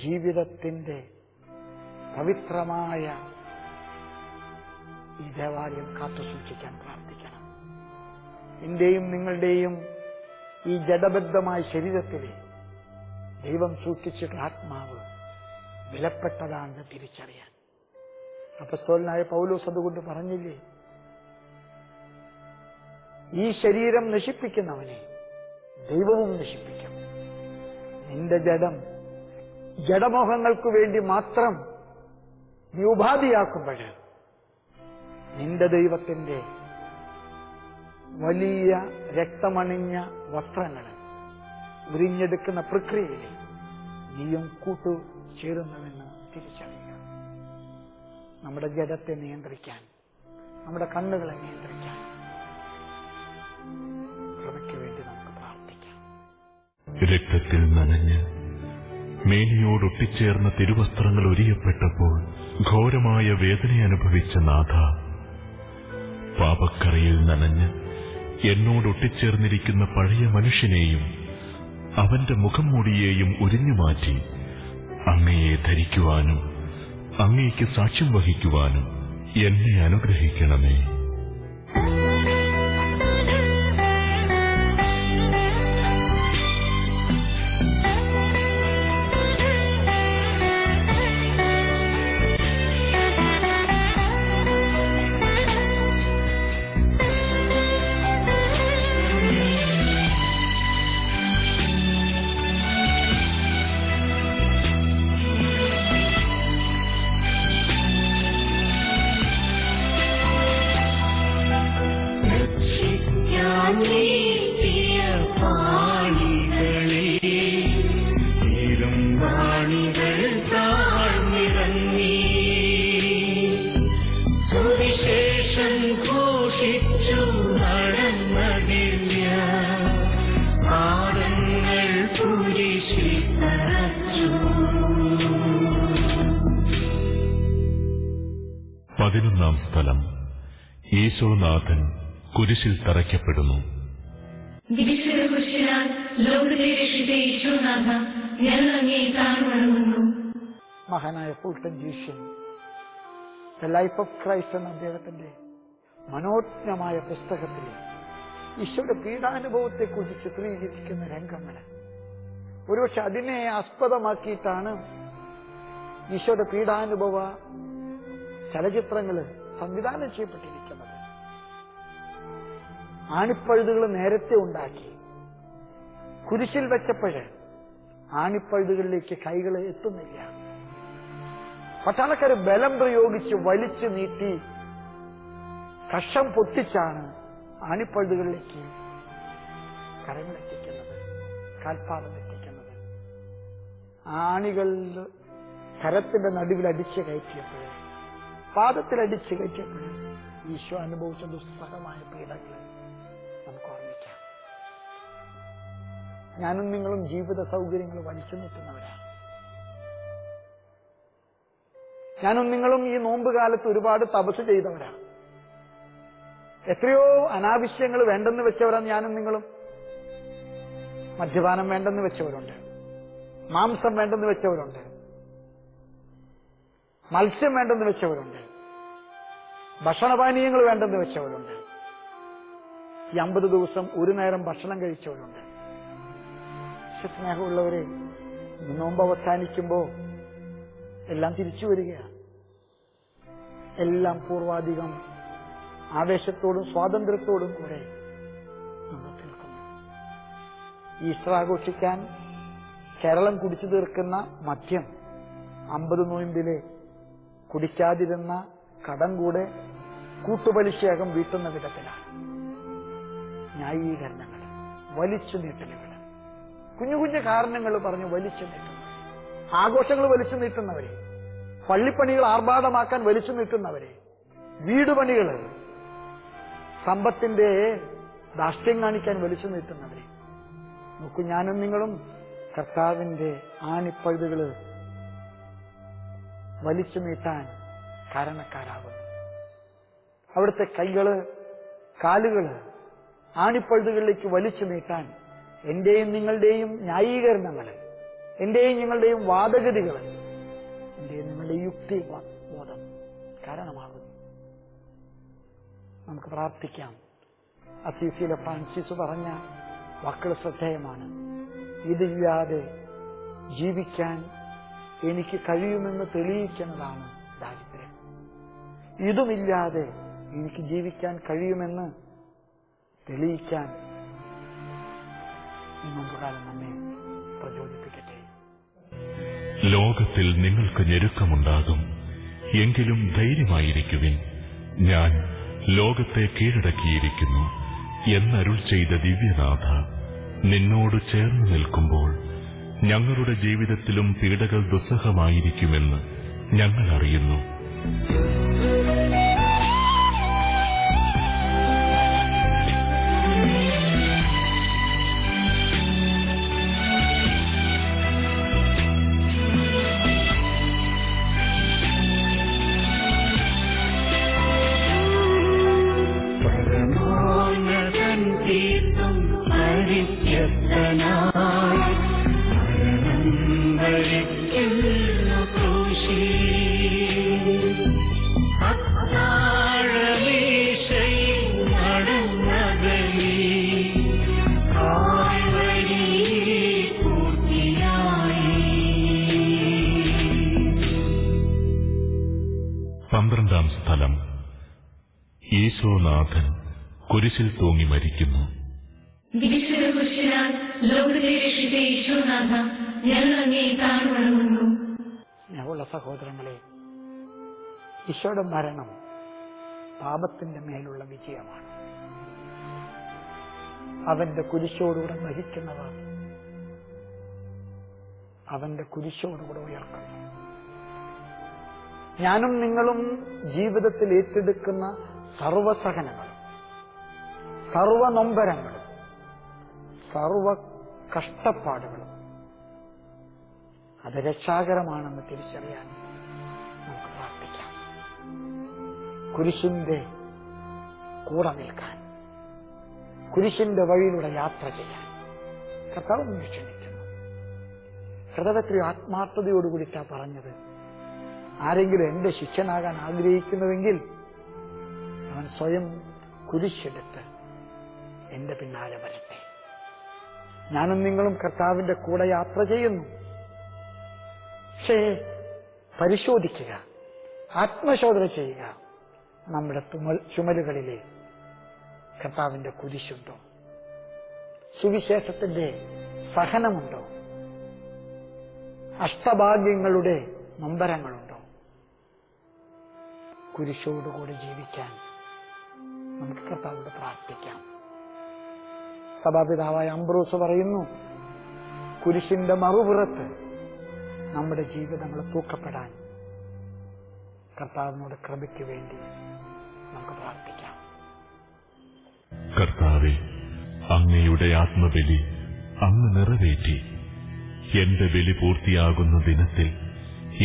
ജീവിതത്തിന്റെ പവിത്രമായ ഈ ദേവാലയം കാത്തുസൂക്ഷിക്കാൻ പ്രാർത്ഥിക്കണം. എന്റെയും നിങ്ങളുടെയും ഈ ജഡബദ്ധമായ ശരീരത്തിലെ ദൈവം സൂക്ഷിച്ചിട്ട് ആത്മാവ് വിലപ്പെട്ടതാണെന്ന് തിരിച്ചറിയാൻ അപ്പോസ്തലനായ പൗലോസ് അതുകൊണ്ട് പറഞ്ഞില്ലേ, ഈ ശരീരം നശിപ്പിക്കുന്നവനെ ദൈവവും നശിപ്പിക്കും. നിന്റെ ജഡം ജഡമോഹങ്ങൾക്കു വേണ്ടി മാത്രം നീ ഉപാധിയാക്കുമ്പോൾ നിന്റെ ദൈവത്തിന്റെ വലിയ രക്തമണിഞ്ഞ വസ്ത്രങ്ങൾ ഉരിഞ്ഞെടുക്കുന്ന പ്രക്രിയയിൽ നീയും കൂട്ടുചേരുന്നുവെന്ന് തിരിച്ചറിയുക. നമ്മുടെ ജഡത്തെ നിയന്ത്രിക്കാൻ, നമ്മുടെ കണ്ണുകളെ നിയന്ത്രിക്കാൻ കൃപയ്ക്ക് വേണ്ടി നമുക്ക് പ്രാർത്ഥിക്കാം. രക്തത്തിൽ നനഞ്ഞ് മേനിയോടൊട്ടിച്ചേർന്ന തിരുവസ്ത്രങ്ങൾ ഒരിയപ്പെട്ടപ്പോൾ ഘോരമായ വേദന അനുഭവിച്ച നാഥ, പാപക്കറയിൽ നനഞ്ഞ് എന്നോടൊട്ടിച്ചേർന്നിരിക്കുന്ന പഴയ മനുഷ്യനെയും അവന്റെ മുഖം മൂടിയെയും ഉരിഞ്ഞുമാറ്റി അങ്ങയെ ധരിക്കുവാനും അങ്ങേക്ക് സാക്ഷ്യം വഹിക്കുവാനും എന്നെ അനുഗ്രഹിക്കണമേ. സുവിശേഷം ഘോഷിച്ചു നടന്നതില്ല, പാദങ്ങൾ കുരിശിൽ തറച്ചു. 11-ാം സ്ഥലം. ഈശോനാഥൻ കുരിശിൽ തറയ്ക്കപ്പെടുന്നു. വിശുദ്ധ കുരിശിനാൽ ലോകത്തെ രക്ഷിച്ച ഈശോനാഥ, ഞങ്ങൾ അങ്ങയെ താഴ്വണങ്ങുന്നു. മഹാനായ Fulton J Sheen The Life of Christ എന്ന അദ്ദേഹത്തിന്റെ മനോജ്ഞമായ പുസ്തകത്തിൽ ഈശോയുടെ പീഡാനുഭവത്തെക്കുറിച്ച് ചിത്രീകരിക്കുന്ന രംഗങ്ങൾ, ഒരുപക്ഷെ അതിനെ ആസ്പദമാക്കിയിട്ടാണ് ഈശോയുടെ പീഡാനുഭവ ചലച്ചിത്രങ്ങൾ സംവിധാനം ചെയ്യപ്പെട്ടിരിക്കുന്നത്. ആണിപ്പഴുതുകൾ നേരത്തെ ഉണ്ടാക്കി കുരിശിൽ വെച്ചപ്പോഴ് ആണിപ്പഴുതുകളിലേക്ക് കൈകൾ എത്തുന്നില്ല. പട്ടാളക്കാർ ബലം പ്രയോഗിച്ച് വലിച്ചു നീട്ടി കഷം പൊട്ടിച്ചാണ് ആണിപ്പഴുതുകളിലേക്ക് കരങ്ങളെത്തിക്കുന്നത്, കാൽപ്പാദം എത്തിക്കുന്നത്. ആണികളിൽ കരത്തിന്റെ നടുവിൽ അടിച്ചു കയറ്റിയപ്പോൾ, പാദത്തിലടിച്ചു കയറ്റിയപ്പോൾ ഈശോ അനുഭവിച്ച ദുസ്സഹമായ പീഡകൾ നമുക്ക് ഓർമ്മിക്കാം. ഞാനും നിങ്ങളും ജീവിത സൗകര്യങ്ങൾ വലിച്ചു നീട്ടുന്നവരാണ്. ഞാനും നിങ്ങളും ഈ നോമ്പ് കാലത്ത് ഒരുപാട് തപസ് ചെയ്തവരാണ്. എത്രയോ അനാവശ്യങ്ങൾ വേണ്ടെന്ന് വെച്ചവരാണ് ഞാനും നിങ്ങളും. മദ്യപാനം വേണ്ടെന്ന് വെച്ചവരുണ്ട്, മാംസം വേണ്ടെന്ന് വെച്ചവരുണ്ട്, മത്സ്യം വേണ്ടെന്ന് വെച്ചവരുണ്ട്, ഭക്ഷണപാനീയങ്ങൾ വേണ്ടെന്ന് വെച്ചവരുണ്ട്. ഈ 50 ദിവസം ഒരു നേരം ഭക്ഷണം കഴിച്ചവരുണ്ട്. സ്നേഹമുള്ളവരെ, നോമ്പ് അവസാനിക്കുമ്പോ എല്ലാം തിരിച്ചു വരികയാണ്. എല്ലാം പൂർവാധികം ആവേശത്തോടും സ്വാതന്ത്ര്യത്തോടും കൂടെ നമ്മൾ നിൽക്കുന്നു. ഈസ്റ്റർ ആഘോഷിക്കാൻ കേരളം കുടിച്ചു തീർക്കുന്ന മദ്യം 50 നോയമ്പില് കുടിക്കാതിരുന്ന കടം കൂടെ കൂട്ടുപലിശയാകം വീട്ടുന്ന വിധത്തിലാണ്. ന്യായീകരണങ്ങൾ, വലിച്ചു നീട്ടലുകൾ, കുഞ്ഞു കുഞ്ഞു കാരണങ്ങൾ പറഞ്ഞ് വലിച്ചു നീട്ടുന്നവർ, ആഘോഷങ്ങൾ വലിച്ചു നീട്ടുന്നവരെ, പള്ളിപ്പണികൾ ആർഭാടമാക്കാൻ വലിച്ചു നീട്ടുന്നവരെ, വീടുപണികൾ സമ്പത്തിന്റെ ധാർഷ്ട്യം കാണിക്കാൻ വലിച്ചു നീട്ടുന്നവരെ നോക്കൂ. ഞാനും നിങ്ങളും കർത്താവിന്റെ ആണിപ്പഴുതുകൾ വലിച്ചു നീട്ടാൻ കാരണക്കാരാകുന്നു. അവിടുത്തെ കൈകള്, കാലുകള് ആണിപ്പഴുതുകളിലേക്ക് വലിച്ചു നീട്ടാൻ എന്റെയും നിങ്ങളുടെയും ന്യായീകരണങ്ങള്, എന്റെയും നിങ്ങളുടെയും വാദഗതികള്, എന്റെയും നിങ്ങളുടെ യുക്തിബോധം കാരണമാകുന്നു. നമുക്ക് പ്രാർത്ഥിക്കാം. അസീസിയിലെ ഫ്രാൻസിസ് പറഞ്ഞ വാക്കുകൾ ശ്രദ്ധേയമാണ്. ഇതില്ലാതെ ജീവിക്കാൻ എനിക്ക് കഴിയുമെന്ന് തെളിയിക്കുന്നതാണ് ദാരിദ്ര്യം. ഇതുമില്ലാതെ എനിക്ക് ജീവിക്കാൻ കഴിയുമെന്ന് തെളിയിക്കാൻ മുമ്പുകാലം നമ്മെ പ്രചോദിപ്പിക്കട്ടെ. ലോകത്തിൽ നിങ്ങൾക്ക് ഞെരുക്കമുണ്ടാകും, എങ്കിലും ധൈര്യമായിരിക്കുവിൻ, ഞാൻ ലോകത്തെ കീഴടക്കിയിരിക്കുന്നു എന്നരുൾ ചെയ്ത ദിവ്യനാഥ, നിന്നോട് ചേർന്ന് നിൽക്കുമ്പോൾ ഞങ്ങളുടെ ജീവിതത്തിലും പീഡകൾ ദുസ്സഹമായിരിക്കുമെന്ന് ഞങ്ങൾ അറിയുന്നു. പന്ത്രണ്ടാം സ്ഥലം. ഈശോനാഥൻ കുരിശിൽ തൂങ്ങി മരിക്കുന്നു. സ്നേഹമുള്ള സഹോദരങ്ങളെ, ഈശോയുടെ മരണം പാപത്തിന്റെ മേലുള്ള വിജയമാണ്. അവന്റെ കുരിശോടുകൂടെ മരിക്കുന്നവർ അവന്റെ കുരിശോടുകൂടെ ഉയർക്കുന്നു. ഞാനും നിങ്ങളും ജീവിതത്തിൽ ഏറ്റെടുക്കുന്ന സർവസഹനങ്ങളും സർവനൊമ്പരങ്ങളും സർവ കഷ്ടപ്പാടുകളും അത് രക്ഷാകരമാണെന്ന് തിരിച്ചറിയാൻ നമുക്ക് പ്രാർത്ഥിക്കാം. കുരിശിന്റെ കൂടെ നിൽക്കാൻ, കുരിശിന്റെ വഴിയിലൂടെ യാത്ര ചെയ്യാൻ കർത്താവ് നമ്മെ ക്ഷണിക്കുന്നു. ഹൃദയത്തിൽ ആത്മാർത്ഥതയോടുകൂടിയിട്ടാ പറഞ്ഞത്, ആരെങ്കിലും എന്റെ ശിഷ്യനാകാൻ ആഗ്രഹിക്കുന്നുവെങ്കിൽ അവൻ സ്വയം കുരിശെടുത്ത് എന്റെ പിന്നാലെ വരട്ടെ. ഞാനും നിങ്ങളും കർത്താവിന്റെ കൂടെ യാത്ര ചെയ്യുന്നു. പക്ഷേ പരിശോധിക്കുക, ആത്മശോധന ചെയ്യുക. നമ്മുടെ ചുമലുകളിലെ കർത്താവിന്റെ കുരിശുണ്ടോ? സുവിശേഷത്തിന്റെ സഹനമുണ്ടോ? അഷ്ടഭാഗ്യങ്ങളുടെ നൊമ്പരങ്ങളുണ്ടോ? കുരിശോടുകൂടി ജീവിക്കാൻ നമുക്ക് കർത്താവോട് പ്രാർത്ഥിക്കാം. സഭാപിതാവായ അംബ്രോസ് പറയുന്നു, കുരിശിന്റെ മറുപുറത്ത് നമ്മുടെ ജീവിതങ്ങൾ തൂക്കപ്പെടാൻ കർത്താവിനോട് കൃപയ്ക്ക് വേണ്ടി നമുക്ക് പ്രാർത്ഥിക്കാം. കർത്താവേ, അങ്ങയുടെ ആത്മബലി അങ്ങ് നിറവേറ്റി. എന്റെ ബലി പൂർത്തിയാകുന്ന ദിനത്തിൽ,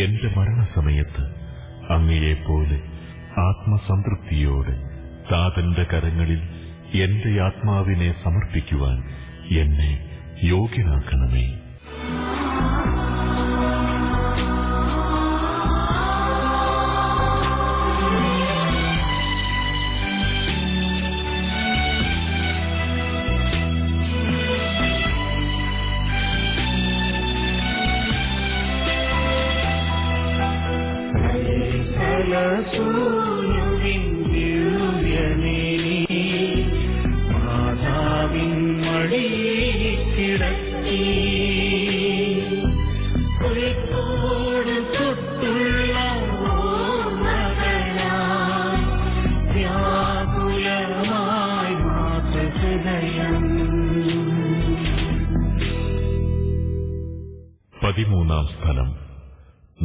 എന്റെ മരണസമയത്ത് അങ്ങയെപ്പോലെ ആത്മസംതൃപ്തിയോടെ താതന്റെ കരങ്ങളിൽ എന്റെ ആത്മാവിനെ സമർപ്പിക്കുവാൻ എന്നെ യോഗ്യനാക്കണമേ. മാതാവിൻ മടിയിൽ കിടത്തി 13-ാം സ്ഥലം.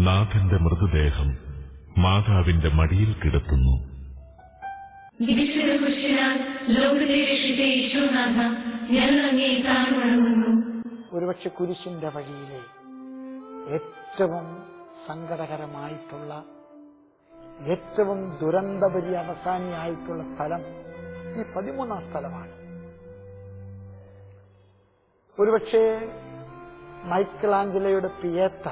നാഥന്റെ മൃതദേഹം മാതാവിന്റെ മടിയിൽ കിടത്തുന്നു. ഒരുപക്ഷെ കുരിശിന്റെ വഴിയിലെ ഏറ്റവും സങ്കടകരമായിട്ടുള്ള, ഏറ്റവും ദുരന്തപരി അവസാനിയായിട്ടുള്ള സ്ഥലം ഈ 13-ാം സ്ഥലമാണ്. ഒരുപക്ഷെ മൈക്കലാഞ്ചലോയുടെ പിയേത്ത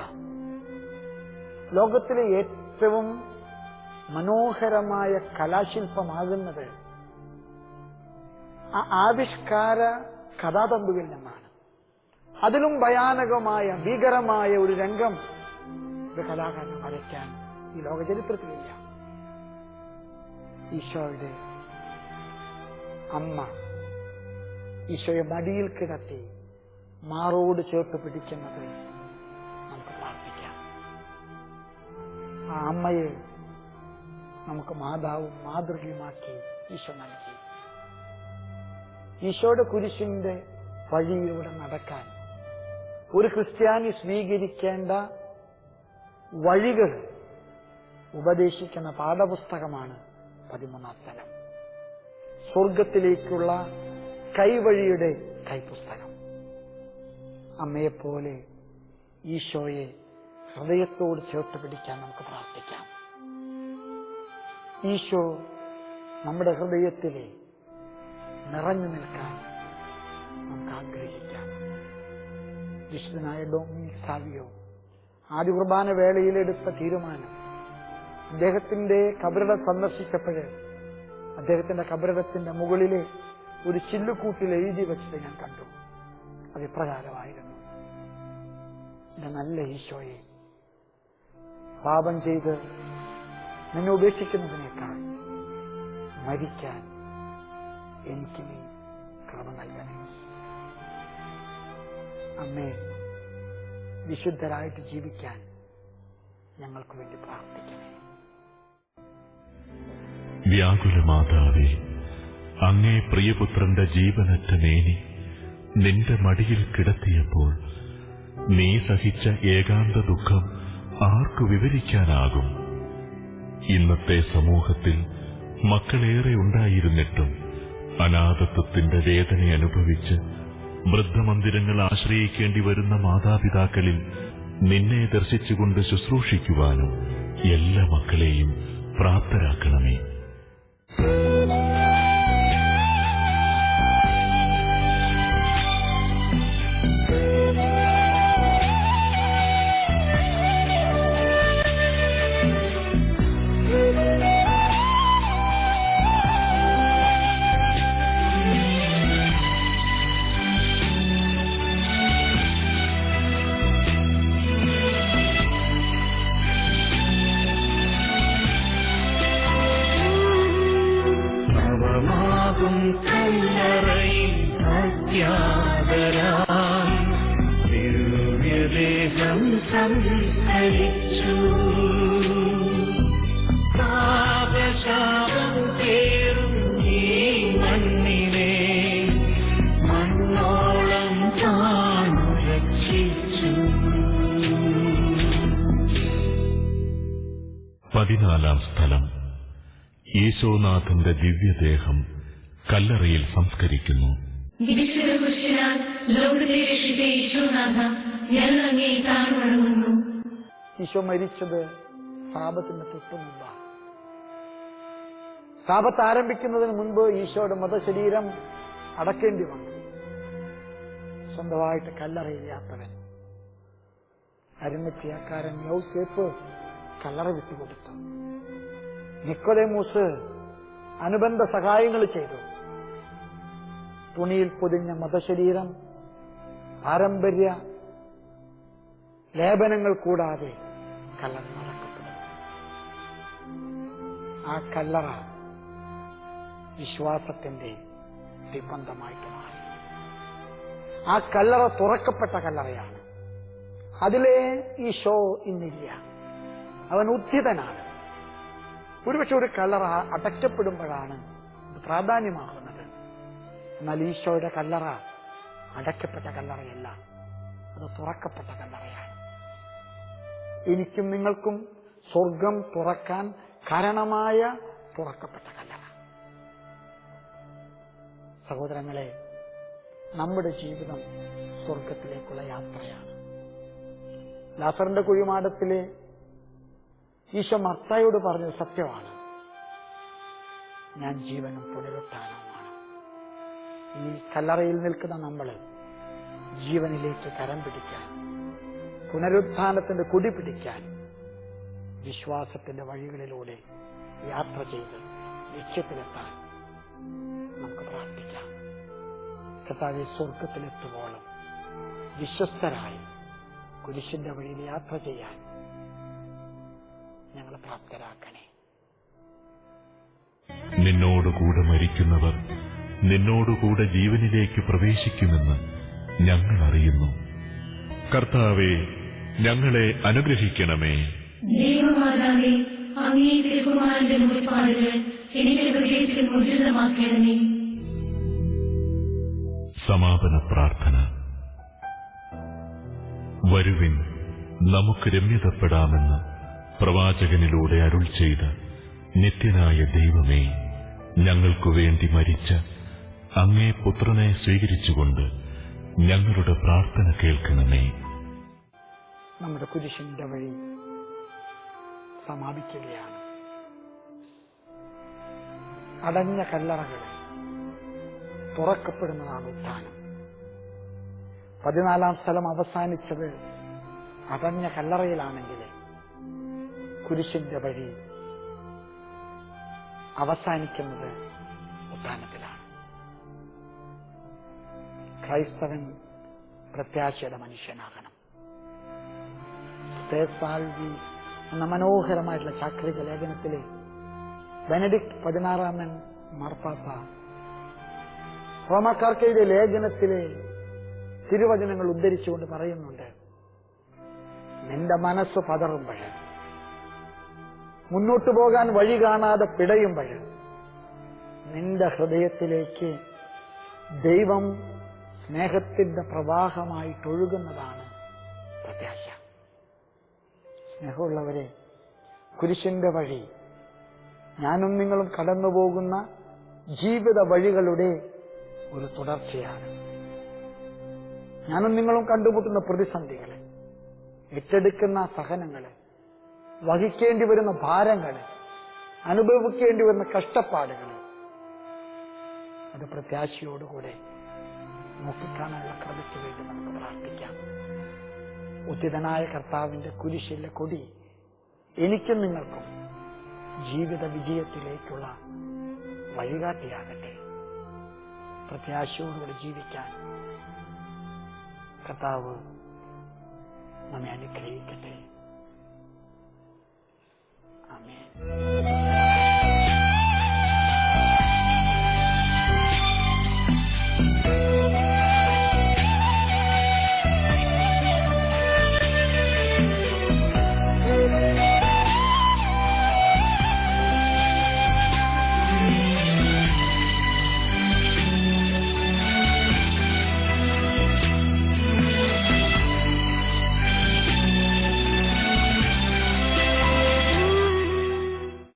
ലോകത്തിലെ ഏറ്റവും മനോഹരമായ കലാശില്പമാകുന്നത് ആ ആവിഷ്കാര കഥാതന്തുവിൽ നിന്നാണ്. അതിലും ഭയാനകമായ, ഭീകരമായ ഒരു രംഗം ഒരു കലാകാരന് വരയ്ക്കാൻ ഈ ലോക ചരിത്രത്തിലില്ല. ഈശോയുടെ അമ്മ ഈശോയെ മടിയിൽ കിടത്തി മാറോട് ചേർത്ത് പിടിക്കുന്നത് നമുക്ക് പ്രാർത്ഥിക്കാം. ആ അമ്മയെ നമുക്ക് മാതാവും മാതൃകയുമാക്കി ഈശോ നൽകി. ഈശോയുടെ കുരിശിന്റെ വഴിയിലൂടെ നടക്കാൻ ഒരു ക്രിസ്ത്യാനി സ്വീകരിക്കേണ്ട വഴികൾ ഉപദേശിക്കുന്ന പാഠപുസ്തകമാണ് 13-ാം സ്ഥലം. സ്വർഗത്തിലേക്കുള്ള കൈവഴിയുടെ കൈപുസ്തകം. അമ്മയെപ്പോലെ ഈശോയെ ഹൃദയത്തോട് ചേർത്ത് പിടിക്കാൻ നമുക്ക് പ്രാർത്ഥിക്കാം. ഈശോ നമ്മുടെ ഹൃദയത്തിലെ നിറഞ്ഞു നിൽക്കാൻ നമുക്ക് ആഗ്രഹിക്കാം. വിശുദ്ധനായ ഡൊമിനിക് സാവിയോ ആദ്യ കുർബാന വേളയിലെടുത്ത തീരുമാനം, അദ്ദേഹത്തിന്റെ കബറിടം സന്ദർശിച്ചപ്പോഴ് അദ്ദേഹത്തിന്റെ കബറിടത്തിന്റെ മുകളിലെ ഒരു ചില്ലുകൂട്ടിൽ എഴുതി വെച്ചത് ഞാൻ കണ്ടു. അത് ഇപ്രകാരമായിരുന്നു: എന്റെ നല്ല ഈശോയെ, പാപം ചെയ്ത് നിന്നെ ഉപേക്ഷിക്കുന്നതിനേക്കാൾ മരിക്കാൻ എനിക്ക് നീ കൃപ നൽകണേ. അമ്മേ, വിശുദ്ധരായിട്ട് ജീവിക്കാൻ ഞങ്ങൾക്ക് വേണ്ടി പ്രാർത്ഥിക്കണേ. വ്യാകുല മാതാവേ, അങ്ങേ പ്രിയപുത്രന്റെ ജീവനറ്റ മേനി നിന്റെ മടിയിൽ കിടത്തിയപ്പോൾ നീ സഹിച്ച ഏകാന്ത ദുഃഖം ആർക്കു വിവരിക്കാനാകും? ഇന്നത്തെ സമൂഹത്തിൽ മക്കളേറെ ഉണ്ടായിരുന്നിട്ടും അനാഥത്വത്തിന്റെ വേദന അനുഭവിച്ച് വൃദ്ധമന്ദിരങ്ങൾ ആശ്രയിക്കേണ്ടി വരുന്ന മാതാപിതാക്കളിൽ നിന്നെ ദർശിച്ചുകൊണ്ട് ശുശ്രൂഷിക്കുവാനും എല്ലാ മക്കളെയും പ്രാപ്തരാക്കണമേ. സംസ്കരിച്ചു പാപശാപം പേറും ഈ മണ്ണിനെ മണ്ണോളം താൻ രക്ഷിച്ചു. 14-ാം സ്ഥലം. യേശോനാഥന്റെ ദിവ്യദേഹം കല്ലറയിൽ സംസ്കരിക്കുന്നു. ഈശോ മരിച്ചത് സാബത്തിന് തൊട്ടു മുമ്പാണ്. സാബത്ത് ആരംഭിക്കുന്നതിന് മുൻപ് ഈശോയുടെ മൃതശരീരം അടക്കേണ്ടി വന്നു. സ്വന്തമായിട്ട് കല്ലറയില്ലാത്തവൻ അരിമത്യാക്കാരൻ യൗസേപ്പ് കല്ലറ വിട്ടുകൊടുത്തു. നിക്കോദേമൂസ് അനുബന്ധ സഹായങ്ങൾ ചെയ്തു. തുണിയിൽ പൊതിഞ്ഞ മൃതശരീരം പാരമ്പര്യ ലേപനങ്ങൾ കൂടാതെ കല്ലറ നടക്കപ്പെടും. ആ കല്ലറ വിശ്വാസത്തിന്റെ ദിബന്ധമായിട്ട് മാറി. ആ കല്ലറ തുറക്കപ്പെട്ട കല്ലറയാണ്. അതിലെ ഈശോ ഇന്നില്ല, അവൻ ഉദ്ധിതനാണ്. ഒരുപക്ഷെ ഒരു കല്ലറ അടയ്ക്കപ്പെടുമ്പോഴാണ് അത് പ്രാധാന്യമാകുന്നത്. എന്നാൽ ഈശോയുടെ കല്ലറ അടയ്ക്കപ്പെട്ട കല്ലറയല്ല, അത് തുറക്കപ്പെട്ട കല്ലറയാണ്. എനിക്കും നിങ്ങൾക്കും സ്വർഗം തുറക്കാൻ കാരണമായ തുറക്കപ്പെട്ട കല്ലറ. സഹോദരങ്ങളെ, നമ്മുടെ ജീവിതം സ്വർഗത്തിലേക്കുള്ള യാത്രയാണ്. ലാസറിന്റെ കുഴിമാടത്തിലെ ഈശോ മർത്തായോട് പറഞ്ഞത് സത്യമാണ്. ഞാൻ ജീവനും പുനരുത്ഥാനവുമാണ്. ഈ കല്ലറയിൽ നിൽക്കുന്ന നമ്മൾ ജീവനിലേക്ക് കരം പിടിക്കാൻ, പുനരുത്ഥാനത്തിന്റെ കൊടി പിടിക്കാൻ വിശ്വാസത്തിന്റെ വഴികളിലൂടെ യാത്ര ചെയ്ത് ലക്ഷ്യത്തിലെത്താൻ നമുക്ക് പ്രാർത്ഥിക്കാം. കർത്താവേ, സ്വർഗത്തിലെത്തുവോളം വിശ്വസ്തരായി കുരിശിന്റെ വഴിയിൽ യാത്ര ചെയ്യാൻ ഞങ്ങളെ പ്രാപ്തരാക്കണേ. നിന്നോടുകൂടെ മരിക്കുന്നവർ നിന്നോടുകൂടെ ജീവനിലേക്ക് പ്രവേശിക്കുമെന്ന് ഞങ്ങൾ അറിയുന്നു. കർത്താവേ, ഞങ്ങളെ അനുഗ്രഹിക്കണമേ. ദൈവമാതാവേ, അങ്ങേ തിരുക്കുമാരന്റെ മുറിപ്പാടുകൾ എന്റെ ഹൃദയത്തിൽ മുദ്രിതമാക്കണമേ. സമാപന പ്രാർത്ഥന. വരുവിൻ, നമുക്ക് രമ്യതപ്പെടാമെന്ന് പ്രവാചകനിലൂടെ അരുൾ ചെയ്ത നിത്യനായ ദൈവമേ, ഞങ്ങൾക്കു വേണ്ടി മരിച്ച അങ്ങേ പുത്രനെ സ്വീകരിച്ചുകൊണ്ട് ഞങ്ങളുടെ പ്രാർത്ഥന കേൾക്കണമേ. നമ്മുടെ കുരിശിന്റെ വഴി സമാപിക്കുകയാണ്. അടഞ്ഞ കല്ലറകൾ തുറക്കപ്പെടുന്നതാണ് ഉത്ഥാനം. 14 സ്ഥലം അവസാനിച്ചത് അടഞ്ഞ കല്ലറയിലാണെങ്കിൽ കുരിശിന്റെ വഴി അവസാനിക്കുന്നത് ഉത്ഥാനത്തിലാണ്. ക്രൈസ്തവൻ പ്രത്യാശയുടെ മനുഷ്യനാകണം. സ്തേസാൽവി എന്ന മനോഹരമായിട്ടുള്ള ചാക്രിക ലേഖനത്തിലെ ബെനഡിക്ട് 16 മാർപ്പാപ്പ റോമാക്കാർക്ക് എഴുതിയ ലേഖനത്തിലെ തിരുവചനങ്ങൾ ഉദ്ധരിച്ചുകൊണ്ട് പറയുന്നുണ്ട്, നിന്റെ മനസ്സ് പതറുമ്പോൾ, മുന്നോട്ടു പോകാൻ വഴി കാണാതെ പിടയുമ്പോൾ, നിന്റെ ഹൃദയത്തിലേക്ക് ദൈവം സ്നേഹത്തിന്റെ പ്രവാഹമായിട്ടൊഴുകുന്നതാണ് പ്രത്യാശ. സ്നേഹമുള്ളവരെ, കുരിശിന്റെ വഴി ഞാനും നിങ്ങളും കടന്നുപോകുന്ന ജീവിത വഴികളുടെ ഒരു തുടർച്ചയാണ്. ഞാനും നിങ്ങളും കണ്ടുമുട്ടുന്ന പ്രതിസന്ധികള്, ഏറ്റെടുക്കുന്ന സഹനങ്ങള്, വഹിക്കേണ്ടി വരുന്ന ഭാരങ്ങള്, അനുഭവിക്കേണ്ടി വരുന്ന കഷ്ടപ്പാടുകള്, അത് പ്രത്യാശയോടുകൂടെ നോക്കിക്കാണാനുള്ള കൃപയ്ക്ക് വേണ്ടി നമുക്ക് പ്രാർത്ഥിക്കാം. ഉദ്ധിതനായ കർത്താവിന്റെ കുരിശിലെ കൊടി എനിക്കും നിങ്ങൾക്കും ജീവിത വിജയത്തിലേക്കുള്ള വഴികാട്ടിയാകട്ടെ. പ്രത്യാശയോടുകൂടി ജീവിക്കാൻ കർത്താവ് നമ്മെ അനുഗ്രഹിക്കട്ടെ. ആമേൻ.